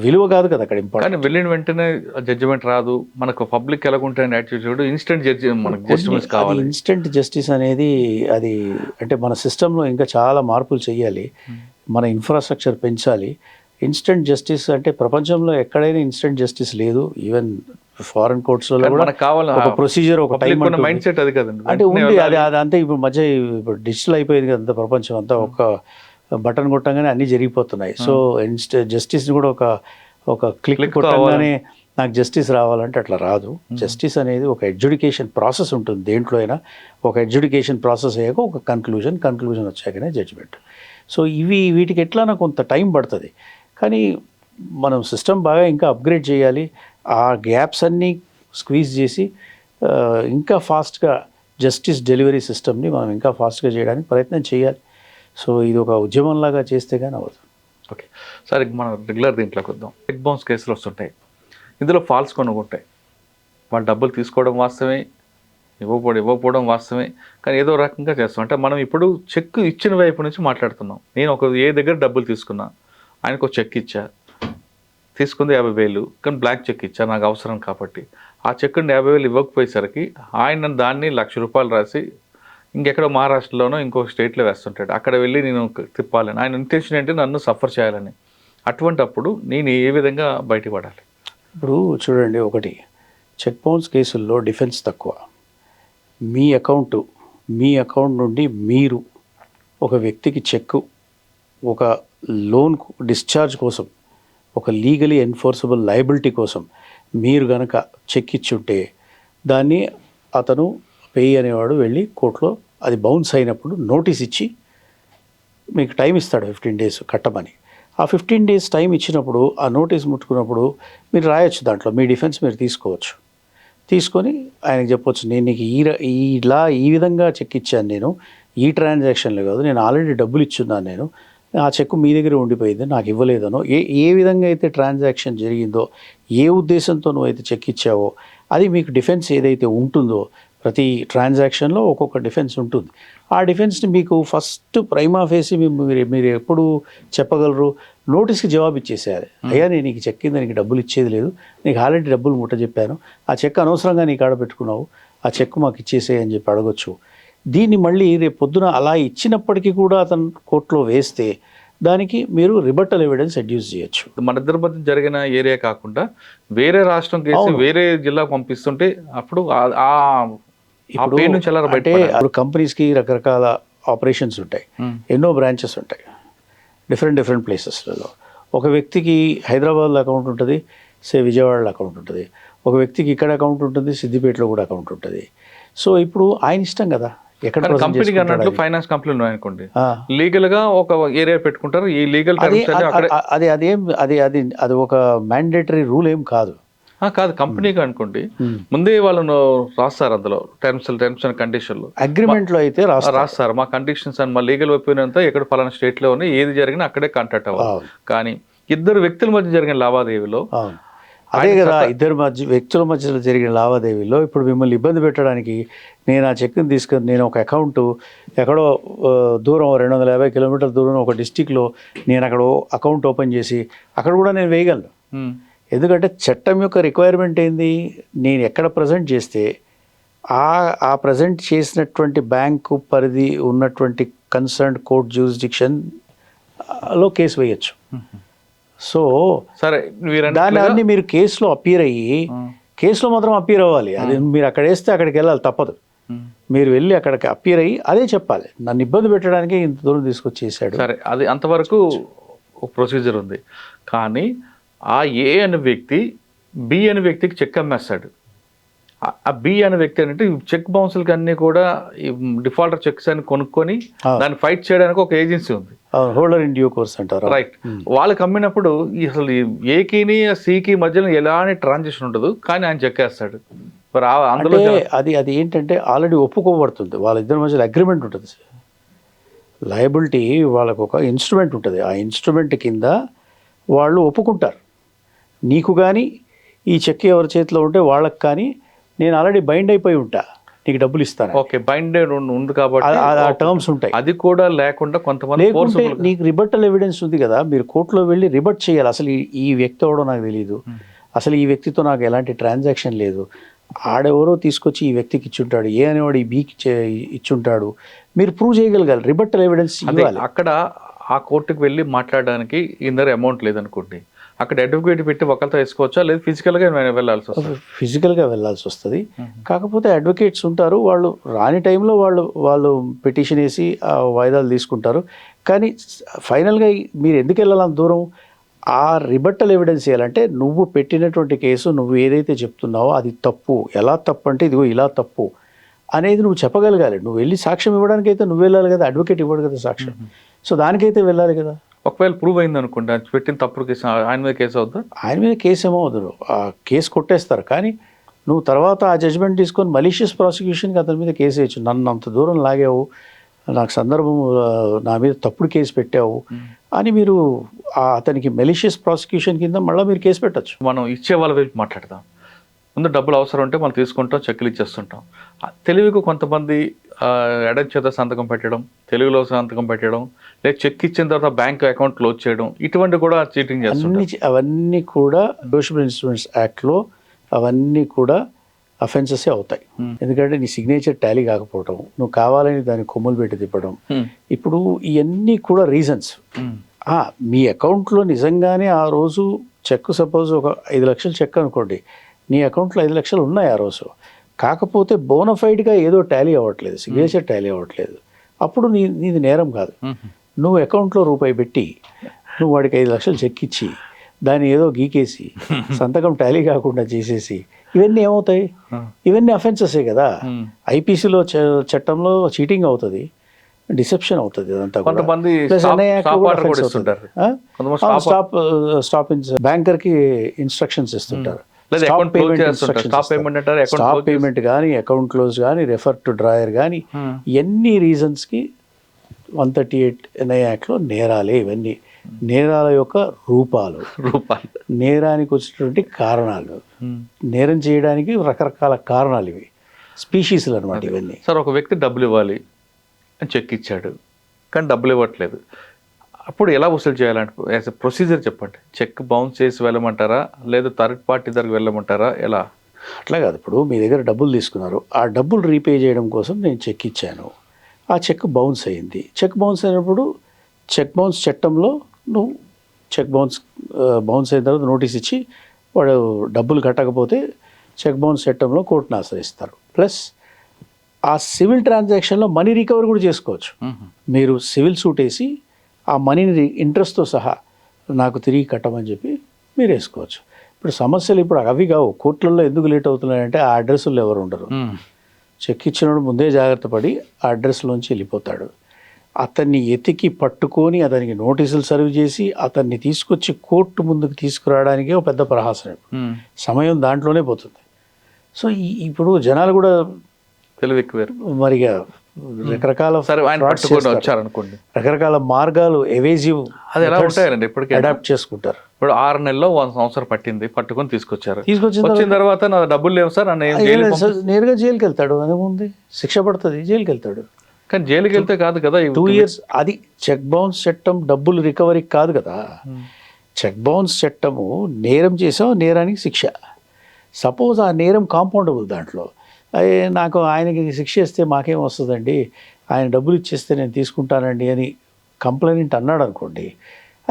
విలువ కాదు కదా అక్కడ కానీ ఇంపార్టెంట్. వెళ్ళిన వెంటనే జడ్జిమెంట్ రాదు, మనకు పబ్లిక్ ఎలాగుంటాయని యాటిట్యూడ్ ఇన్స్టెంట్ జడ్జి మనకు జస్టిస్ కావాలి. ఇన్స్టెంట్ జస్టిస్ అనేది అది అంటే మన సిస్టంలో ఇంకా చాలా మార్పులు చేయాలి, మన ఇన్ఫ్రాస్ట్రక్చర్ పెంచాలి. ఇన్స్టెంట్ జస్టిస్ అంటే ప్రపంచంలో ఎక్కడైనా ఇన్స్టెంట్ జస్టిస్ లేదు. ఈవెన్ ఫారెన్ కోర్ట్స్లో కూడా మనకు కావాలి ఒక ప్రొసీజర్, ఒక టైం మైండ్ సెట్ అది కదండి. అంటే ఉంది. అది అంతే ఇప్పుడు మధ్య ఇప్పుడు డిజిటల్ అయిపోయింది కదా ప్రపంచం అంతా. ఒక బటన్ కొట్టంగానే అన్నీ జరిగిపోతున్నాయి. సో జస్టిస్ కూడా ఒక క్లిక్ కొట్టంగానే నాకు జస్టిస్ రావాలంటే అట్లా రాదు. జస్టిస్ అనేది ఒక ఎడ్యుకేషన్ ప్రాసెస్ ఉంటుంది దేంట్లో అయినా. ఒక ఎడ్యుకేషన్ ప్రాసెస్ అయ్యాక ఒక కన్క్లూజన్ వచ్చాకనే జడ్జిమెంట్. సో వీటికి ఎట్లా కొంత టైం పడుతుంది. కానీ మనం సిస్టమ్ బాగా ఇంకా అప్గ్రేడ్ చేయాలి. ఆ గ్యాప్స్ అన్నీ స్క్వీజ్ చేసి ఇంకా ఫాస్ట్గా జస్టిస్ డెలివరీ సిస్టమ్ని మనం ఇంకా ఫాస్ట్గా చేయడానికి ప్రయత్నం చేయాలి. సో ఇది ఒక ఉద్యమంలాగా చేస్తే కానీ అవ్వదు. ఓకే సార్, మనం రెగ్యులర్ దీంట్లోకి వద్దాం. చెక్ బౌన్స్ కేసులు వస్తుంటాయి, ఇందులో ఫాల్స్ కొనుక్కుంటాయి. వాళ్ళు డబ్బులు తీసుకోవడం వాస్తవమే, ఇవ్వకపోవడం వాస్తవమే, కానీ ఏదో రకంగా చేస్తాం. అంటే మనం ఇప్పుడు చెక్ ఇచ్చిన వైపు నుంచి మాట్లాడుతున్నాం. నేను ఏ దగ్గర డబ్బులు తీసుకున్నా, ఆయనకు ఒక చెక్ ఇచ్చా, తీసుకుంది 50,000, కానీ బ్లాక్ చెక్ ఇచ్చా నాకు అవసరం కాబట్టి. ఆ చెక్ని 50,000 ఇవ్వకపోయేసరికి ఆయన దాన్ని ₹1,00,000 రాసి ఇంకెక్కడో మహారాష్ట్రలోనో ఇంకో స్టేట్లో వేస్తుంటాడు. అక్కడ వెళ్ళి నేను తిప్పాలని ఆయన ఇంటెన్షన్ ఏంటి, నన్ను సఫర్ చేయాలని. అటువంటప్పుడు నేను ఏ విధంగా బయటపడాలి? ఇప్పుడు చూడండి, ఒకటి చెక్ బౌన్స్ కేసుల్లో డిఫెన్స్ తక్కువ. మీ అకౌంట్ నుండి మీరు ఒక వ్యక్తికి చెక్, ఒక లోన్ డిశ్చార్జ్ కోసం, ఒక లీగలీ ఎన్ఫోర్సబుల్ లయబిలిటీ కోసం మీరు గనక చెక్ ఇచ్చుంటే దాన్ని అతను పేయి అనేవాడు వెళ్ళి కోర్టులో అది బౌన్స్ అయినప్పుడు నోటీస్ ఇచ్చి మీకు టైం ఇస్తాడు 15 days కట్టమని. ఆ 15 days టైం ఇచ్చినప్పుడు ఆ నోటీస్ ముట్టుకున్నప్పుడు మీరు రాయొచ్చు, దాంట్లో మీ డిఫెన్స్ మీరు తీసుకోవచ్చు. తీసుకొని ఆయనకు చెప్పొచ్చు, నేను నీకు ఈ విధంగా చెక్ ఇచ్చాను, నేను ఈ ట్రాన్సాక్షన్లో కాదు, నేను ఆల్రెడీ డబ్బులు ఇచ్చున్నాను, నేను ఆ చెక్ మీ దగ్గర ఉండిపోయింది, నాకు ఇవ్వలేదనో, ఏ విధంగా అయితే ట్రాన్సాక్షన్ జరిగిందో, ఏ ఉద్దేశంతో నువ్వు అయితే చెక్ ఇచ్చావో అది మీకు డిఫెన్స్ ఏదైతే ఉంటుందో, ప్రతి ట్రాన్సాక్షన్లో ఒక్కొక్క డిఫెన్స్ ఉంటుంది. ఆ డిఫెన్స్ని మీకు ఫస్ట్ ప్రైమా ఫేసి మీరు ఎప్పుడు చెప్పగలరు, నోటీస్కి జవాబు ఇచ్చేసేయాలి. అయ్యా నేను నీకు చెక్ కింద నీకు డబ్బులు ఇచ్చేది లేదు, నీకు ఆల్రెడీ డబ్బులు ముట్ట చెప్పాను, ఆ చెక్ అనవసరంగా నీకు ఆడబెట్టుకున్నావు, ఆ చెక్ మాకు ఇచ్చేసే అని చెప్పి అడగొచ్చు. దీన్ని మళ్ళీ రేపు పొద్దున అలా ఇచ్చినప్పటికీ కూడా అతను కోర్టులో వేస్తే దానికి మీరు రిబట్టల్ ఎవిడెన్స్ అడ్యూస్ చేయొచ్చు. మన ఇద్దరి మధ్య జరిగిన ఏరియా కాకుండా వేరే రాష్ట్రం కేసు వేరే జిల్లాకు పంపిస్తుంటే అప్పుడు ఇప్పుడు కంపెనీస్కి రకరకాల ఆపరేషన్స్ ఉంటాయి, ఎన్నో బ్రాంచెస్ ఉంటాయి డిఫరెంట్ ప్లేసెస్లలో. ఒక వ్యక్తికి హైదరాబాద్లో అకౌంట్ ఉంటుంది, విజయవాడలో అకౌంట్ ఉంటుంది. ఒక వ్యక్తికి ఇక్కడ అకౌంట్ ఉంటుంది, సిద్దిపేటలో కూడా అకౌంట్ ఉంటుంది. సో ఇప్పుడు ఆయన ఇష్టం కదా ఎక్కడ కంపెనీ అన్నట్లు ఫైనాన్స్ కంపెనీ ఉన్నాయనుకోండి, లీగల్ గా ఒక ఏరియా పెట్టుకుంటారు. ఈ లీగల్ అది ఒక మ్యాండేటరీ రూల్ ఏం కాదు. కాదు, కంపెనీగా అనుకోండి ముందే వాళ్ళను రాస్తారు, అందులో టర్మ్స్ అండ్ కండిషన్లు అగ్రిమెంట్లో అయితే రాస్తారు. మా కండిషన్స్ అండ్ మా లీగల్ ఒపీనియన్ అంతా ఎక్కడ పలానా స్టేట్ లో ఉన్నాయి, ఏది జరిగినా అక్కడే కాంటాక్ట్ అవ్వాలి. కానీ ఇద్దరు వ్యక్తుల మధ్య జరిగిన లావాదేవీలో అదే కదా, ఇద్దరు వ్యక్తుల మధ్యలో జరిగిన లావాదేవీలో ఇప్పుడు మిమ్మల్ని ఇబ్బంది పెట్టడానికి నేను ఆ చెక్ని తీసుకొని నేను ఒక అకౌంట్ ఎక్కడో దూరం 250 kilometers దూరం ఒక డిస్టిక్లో నేను అక్కడ అకౌంట్ ఓపెన్ చేసి అక్కడ కూడా నేను వేయగలను. ఎందుకంటే చట్టం యొక్క రిక్వైర్మెంట్ ఏంది, నేను ఎక్కడ ప్రజెంట్ చేస్తే ఆ ప్రజెంట్ చేసినటువంటి బ్యాంకు పరిధి ఉన్నటువంటి కన్సర్న్డ్ కోర్ట్ జ్యూరిస్డిక్షన్లో కేసు వేయచ్చు. సో సరే, దాన్ని మీరు కేసులో అప్పీర్ అయ్యి కేసులో మాత్రం అప్పీర్ అవ్వాలి. అది మీరు అక్కడ వేస్తే అక్కడికి వెళ్ళాలి, తప్పదు. మీరు వెళ్ళి అక్కడికి అప్పీర్ అయ్యి అదే చెప్పాలి, నన్ను ఇబ్బంది పెట్టడానికి ఇంత దూరం తీసుకొచ్చేసాడు. సరే, అది అంతవరకు ఒక ప్రొసీజర్ ఉంది. కానీ ఆ ఏ అనే వ్యక్తి బి అనే వ్యక్తికి చెక్ అమ్మేస్తాడు. ఆ బి అనే వ్యక్తి అంటే చెక్ బౌన్సులకి అన్ని కూడా డిఫాల్టర్ చెక్స్ అని కొనుక్కొని దాన్ని ఫైట్ చేయడానికి ఒక ఏజెన్సీ ఉంది, హోల్డర్ ఇన్ డ్యూ కోర్స్ అంటారు, రైట్. వాళ్ళకి అమ్మినప్పుడు అసలు ఏకిని సికి మధ్యలో ఎలాంటి ట్రాన్సాక్షన్ ఉండదు, కానీ ఆయన చెక్ వేస్తాడు. అందులో అది ఏంటంటే ఆల్రెడీ ఒప్పుకోబడుతుంది, వాళ్ళిద్దరి మధ్యలో అగ్రిమెంట్ ఉంటుంది. లయబిలిటీ వాళ్ళకు ఒక ఇన్స్ట్రుమెంట్ ఉంటుంది, ఆ ఇన్స్ట్రుమెంట్ కింద వాళ్ళు ఒప్పుకుంటారు. నీకు కానీ ఈ చెక్ ఎవరి చేతిలో ఉంటే వాళ్ళకి కానీ నేను ఆల్రెడీ బైండ్ అయిపోయి ఉంటా, నీకు డబ్బులు ఇస్తాను. ఓకే, బైండెడ్ ఉంది కాబట్టి ఆ టర్మ్స్ ఉంటాయి. అది కూడా లేకుండా కొంతమంది లేకుంటే నీకు రిబట్టల్ ఎవిడెన్స్ ఉంది కదా, మీరు కోర్టులో వెళ్ళి రిబట్ చేయాలి. అసలు ఈ వ్యక్తి ఎవడో నాకు తెలియదు, అసలు ఈ వ్యక్తితో నాకు ఎలాంటి ట్రాన్సాక్షన్ లేదు, ఆడెవరో తీసుకొచ్చి ఈ వ్యక్తికి ఇచ్చుంటాడు, ఏ అనేవాడు ఈ బీకి ఇచ్చుంటాడు, మీరు ప్రూవ్ చేయగలగాలి. రిబట్టల్ ఎవిడెన్స్ ఇవ్వాలి. అక్కడ ఆ కోర్టుకు వెళ్ళి మాట్లాడడానికి ఇందరు అమౌంట్ లేదనుకోండి, అక్కడ అడ్వకేట్ పెట్టి ఒకరితో వేసుకోవచ్చా, లేదు ఫిజికల్గా వెళ్ళాల్సి వస్తుంది? ఫిజికల్గా వెళ్ళాల్సి వస్తుంది. కాకపోతే అడ్వకేట్స్ ఉంటారు, వాళ్ళు రాని టైంలో వాళ్ళు పిటిషన్ వేసి వాయిదాలు తీసుకుంటారు. కానీ ఫైనల్గా మీరు ఎందుకు వెళ్ళాలని దూరం, ఆ రిబట్టల్ ఎవిడెన్స్ చేయాలంటే నువ్వు పెట్టినటువంటి కేసు నువ్వు ఏదైతే చెప్తున్నావో అది తప్పు. ఎలా తప్పు అంటే ఇదిగో ఇలా తప్పు అనేది నువ్వు చెప్పగలగాలి. నువ్వు వెళ్ళి సాక్ష్యం ఇవ్వడానికి అయితే నువ్వు వెళ్ళాలి కదా, అడ్వకేట్ ఇవ్వడు కదా సాక్ష్యం. సో దానికైతే వెళ్ళాలి కదా. ఒకవేళ ప్రూవ్ అయింది అనుకోండి, అది పెట్టిన తప్పుడు కేసు ఆయన మీద కేసు అవుద్దా? ఆయన మీద కేసు ఏమో అవుతుంది, ఆ కేసు కొట్టేస్తారు. కానీ నువ్వు తర్వాత ఆ జడ్జ్మెంట్ తీసుకొని మలీషియస్ ప్రాసిక్యూషన్కి అతని మీద కేసు వేయచ్చు. నన్ను అంత దూరం లాగావు, నాకు సందర్భం, నా మీద తప్పుడు కేసు పెట్టావు అని మీరు అతనికి మెలీషియస్ ప్రాసిక్యూషన్ కింద మళ్ళీ మీరు కేసు పెట్టచ్చు. మనం ఇచ్చే వాళ్ళ వైపు మాట్లాడదాం. ముందు డబ్బులు అవసరం ఉంటే మనం తీసుకుంటాం, చెక్కులు ఇచ్చేస్తుంటాం. తెలుగుకు కొంతమంది ఎడం చేత సంతకం పెట్టడం, తెలుగులో సంతకం పెట్టడం, లేదా చెక్ ఇచ్చిన తర్వాత బ్యాంక్ అకౌంట్ క్లోజ్ చేయడం, ఇటువంటి కూడా చీటింగ్ చేస్తుంటారు. అవన్నీ కూడా డోషబుల్ ఇన్స్ట్రుమెంట్స్ యాక్ట్లో అవన్నీ కూడా అఫెన్సెస్ అవుతాయి. ఎందుకంటే నీ సిగ్నేచర్ టాలీ కాకపోవడం, నువ్వు కావాలని దాన్ని కొమ్ములు పెట్టి తిప్పడం, ఇప్పుడు ఇవన్నీ కూడా రీజన్స్. మీ అకౌంట్లో నిజంగానే ఆ రోజు చెక్ సపోజ్ ఒక 5 లక్షలు చెక్ అనుకోండి, నీ అకౌంట్లో 5 లక్షలు ఉన్నాయి ఆ రోజు, కాకపోతే బోనఫైడ్గా ఏదో టాలీ అవ్వట్లేదు, సిగ్నేచర్ టాలీ అవ్వట్లేదు, అప్పుడు నీది నేరం కాదు. నువ్వు అకౌంట్లో రూపాయి పెట్టి నువ్వు వాడికి 5 లక్షలు చెక్ ఇచ్చి దాన్ని ఏదో గీకేసి సంతకం టాలీ కాకుండా చేసేసి ఇవన్నీ ఏమవుతాయి? ఇవన్నీ అఫెన్సెసే కదా. ఐపీసీలో చట్టంలో చీటింగ్ అవుతుంది, డిసెప్షన్ అవుతుంది. అదంతా బ్యాంకర్కి ఇన్స్ట్రక్షన్స్ ఇస్తుంటారు, స్టాప్ పేమెంట్ కానీ, అకౌంట్ క్లోజ్ కానీ, రెఫర్ టు డ్రాయర్ కానీ, ఎన్ని రీజన్స్కి 138 NI యాక్ట్లో నేరాలే. ఇవన్నీ నేరాల యొక్క రూపాలు, నేరానికి వచ్చినటువంటి కారణాలు, నేరం చేయడానికి రకరకాల కారణాలు, ఇవి స్పీషీస్లు అనమాట ఇవన్నీ. సార్, ఒక వ్యక్తి డబ్బులు ఇవ్వాలి అని చెక్ ఇచ్చాడు కానీ డబ్బులు ఇవ్వట్లేదు, అప్పుడు ఎలా వసూలు చేయాలంటే యాజ్ ఎ ప్రొసీజర్ చెప్పండి. చెక్ బౌన్స్ చేసి వెళ్ళమంటారా, లేదా థర్డ్ పార్టీ దగ్గరికి వెళ్ళమంటారా, ఎలా? అట్లా కాదు. ఇప్పుడు మీ దగ్గర డబ్బులు తీసుకున్నారు, ఆ డబ్బులు రీపే చేయడం కోసం నేను చెక్ ఇచ్చాను, ఆ చెక్ బౌన్స్ అయింది. చెక్ బౌన్స్ అయినప్పుడు చెక్ బౌన్స్ చట్టంలో నువ్వు చెక్ బౌన్స్ అయిన తర్వాత నోటీస్ ఇచ్చి వాడు డబ్బులు కట్టకపోతే చెక్ బౌన్స్ చట్టంలో కోర్టును ఆశ్రయిస్తారు. ప్లస్ ఆ సివిల్ ట్రాన్సాక్షన్లో మనీ రికవర్ కూడా చేసుకోవచ్చు. మీరు సివిల్ సూట్ వేసి ఆ మనీని ఇంట్రెస్ట్తో సహా నాకు తిరిగి కట్టమని చెప్పి మీరు వేసుకోవచ్చు. ఇప్పుడు సమస్యలు ఇప్పుడు అవి కావు. కోర్టులలో ఎందుకు లేట్ అవుతున్నాయంటే ఆ అడ్రస్లో ఎవరు ఉండరు. చెక్ ఇచ్చినప్పుడు ముందే జాగ్రత్త పడి ఆ అడ్రస్లోంచి వెళ్ళిపోతాడు. అతన్ని ఎతికి పట్టుకొని అతనికి నోటీసులు సర్వ్ చేసి అతన్ని తీసుకొచ్చి కోర్టు ముందుకు తీసుకురావడానికే ఒక పెద్ద ప్రహాసనం. సమయం దాంట్లోనే పోతుంది. సో ఇప్పుడు జనాలు కూడా మరిగా రకరకాల రకరకాల మార్గాలు ఎవేజివ్ అది ఎలా ఉంటాయండి ఇప్పటికీ అడాప్ట్ చేసుకుంటారు. ఇప్పుడు 6 నెలల్లో 1 సంవత్సరం పట్టింది, పట్టుకొని తీసుకొచ్చిన తర్వాత నా డబ్బులు లేవు సార్ నేరుగా జైలుకి వెళ్తాడు. అదేముంది, శిక్ష పడుతుంది, జైలుకి వెళ్తాడు. కానీ జైలుకి వెళ్తే కాదు కదా 2 years. అది చెక్ బౌన్స్ చట్టం డబ్బులు రికవరీ కాదు కదా. చెక్ బౌన్స్ చట్టము నేరం చేసాం, నేరానికి శిక్ష. సపోజ్ ఆ నేరం కాంపౌండబుల్, దాంట్లో నాకు ఆయనకి శిక్ష ఇస్తే మాకేం వస్తుందండి, ఆయన డబ్బులు ఇచ్చేస్తే నేను తీసుకుంటానండి అని కంప్లైంట్ అన్నాడు అనుకోండి,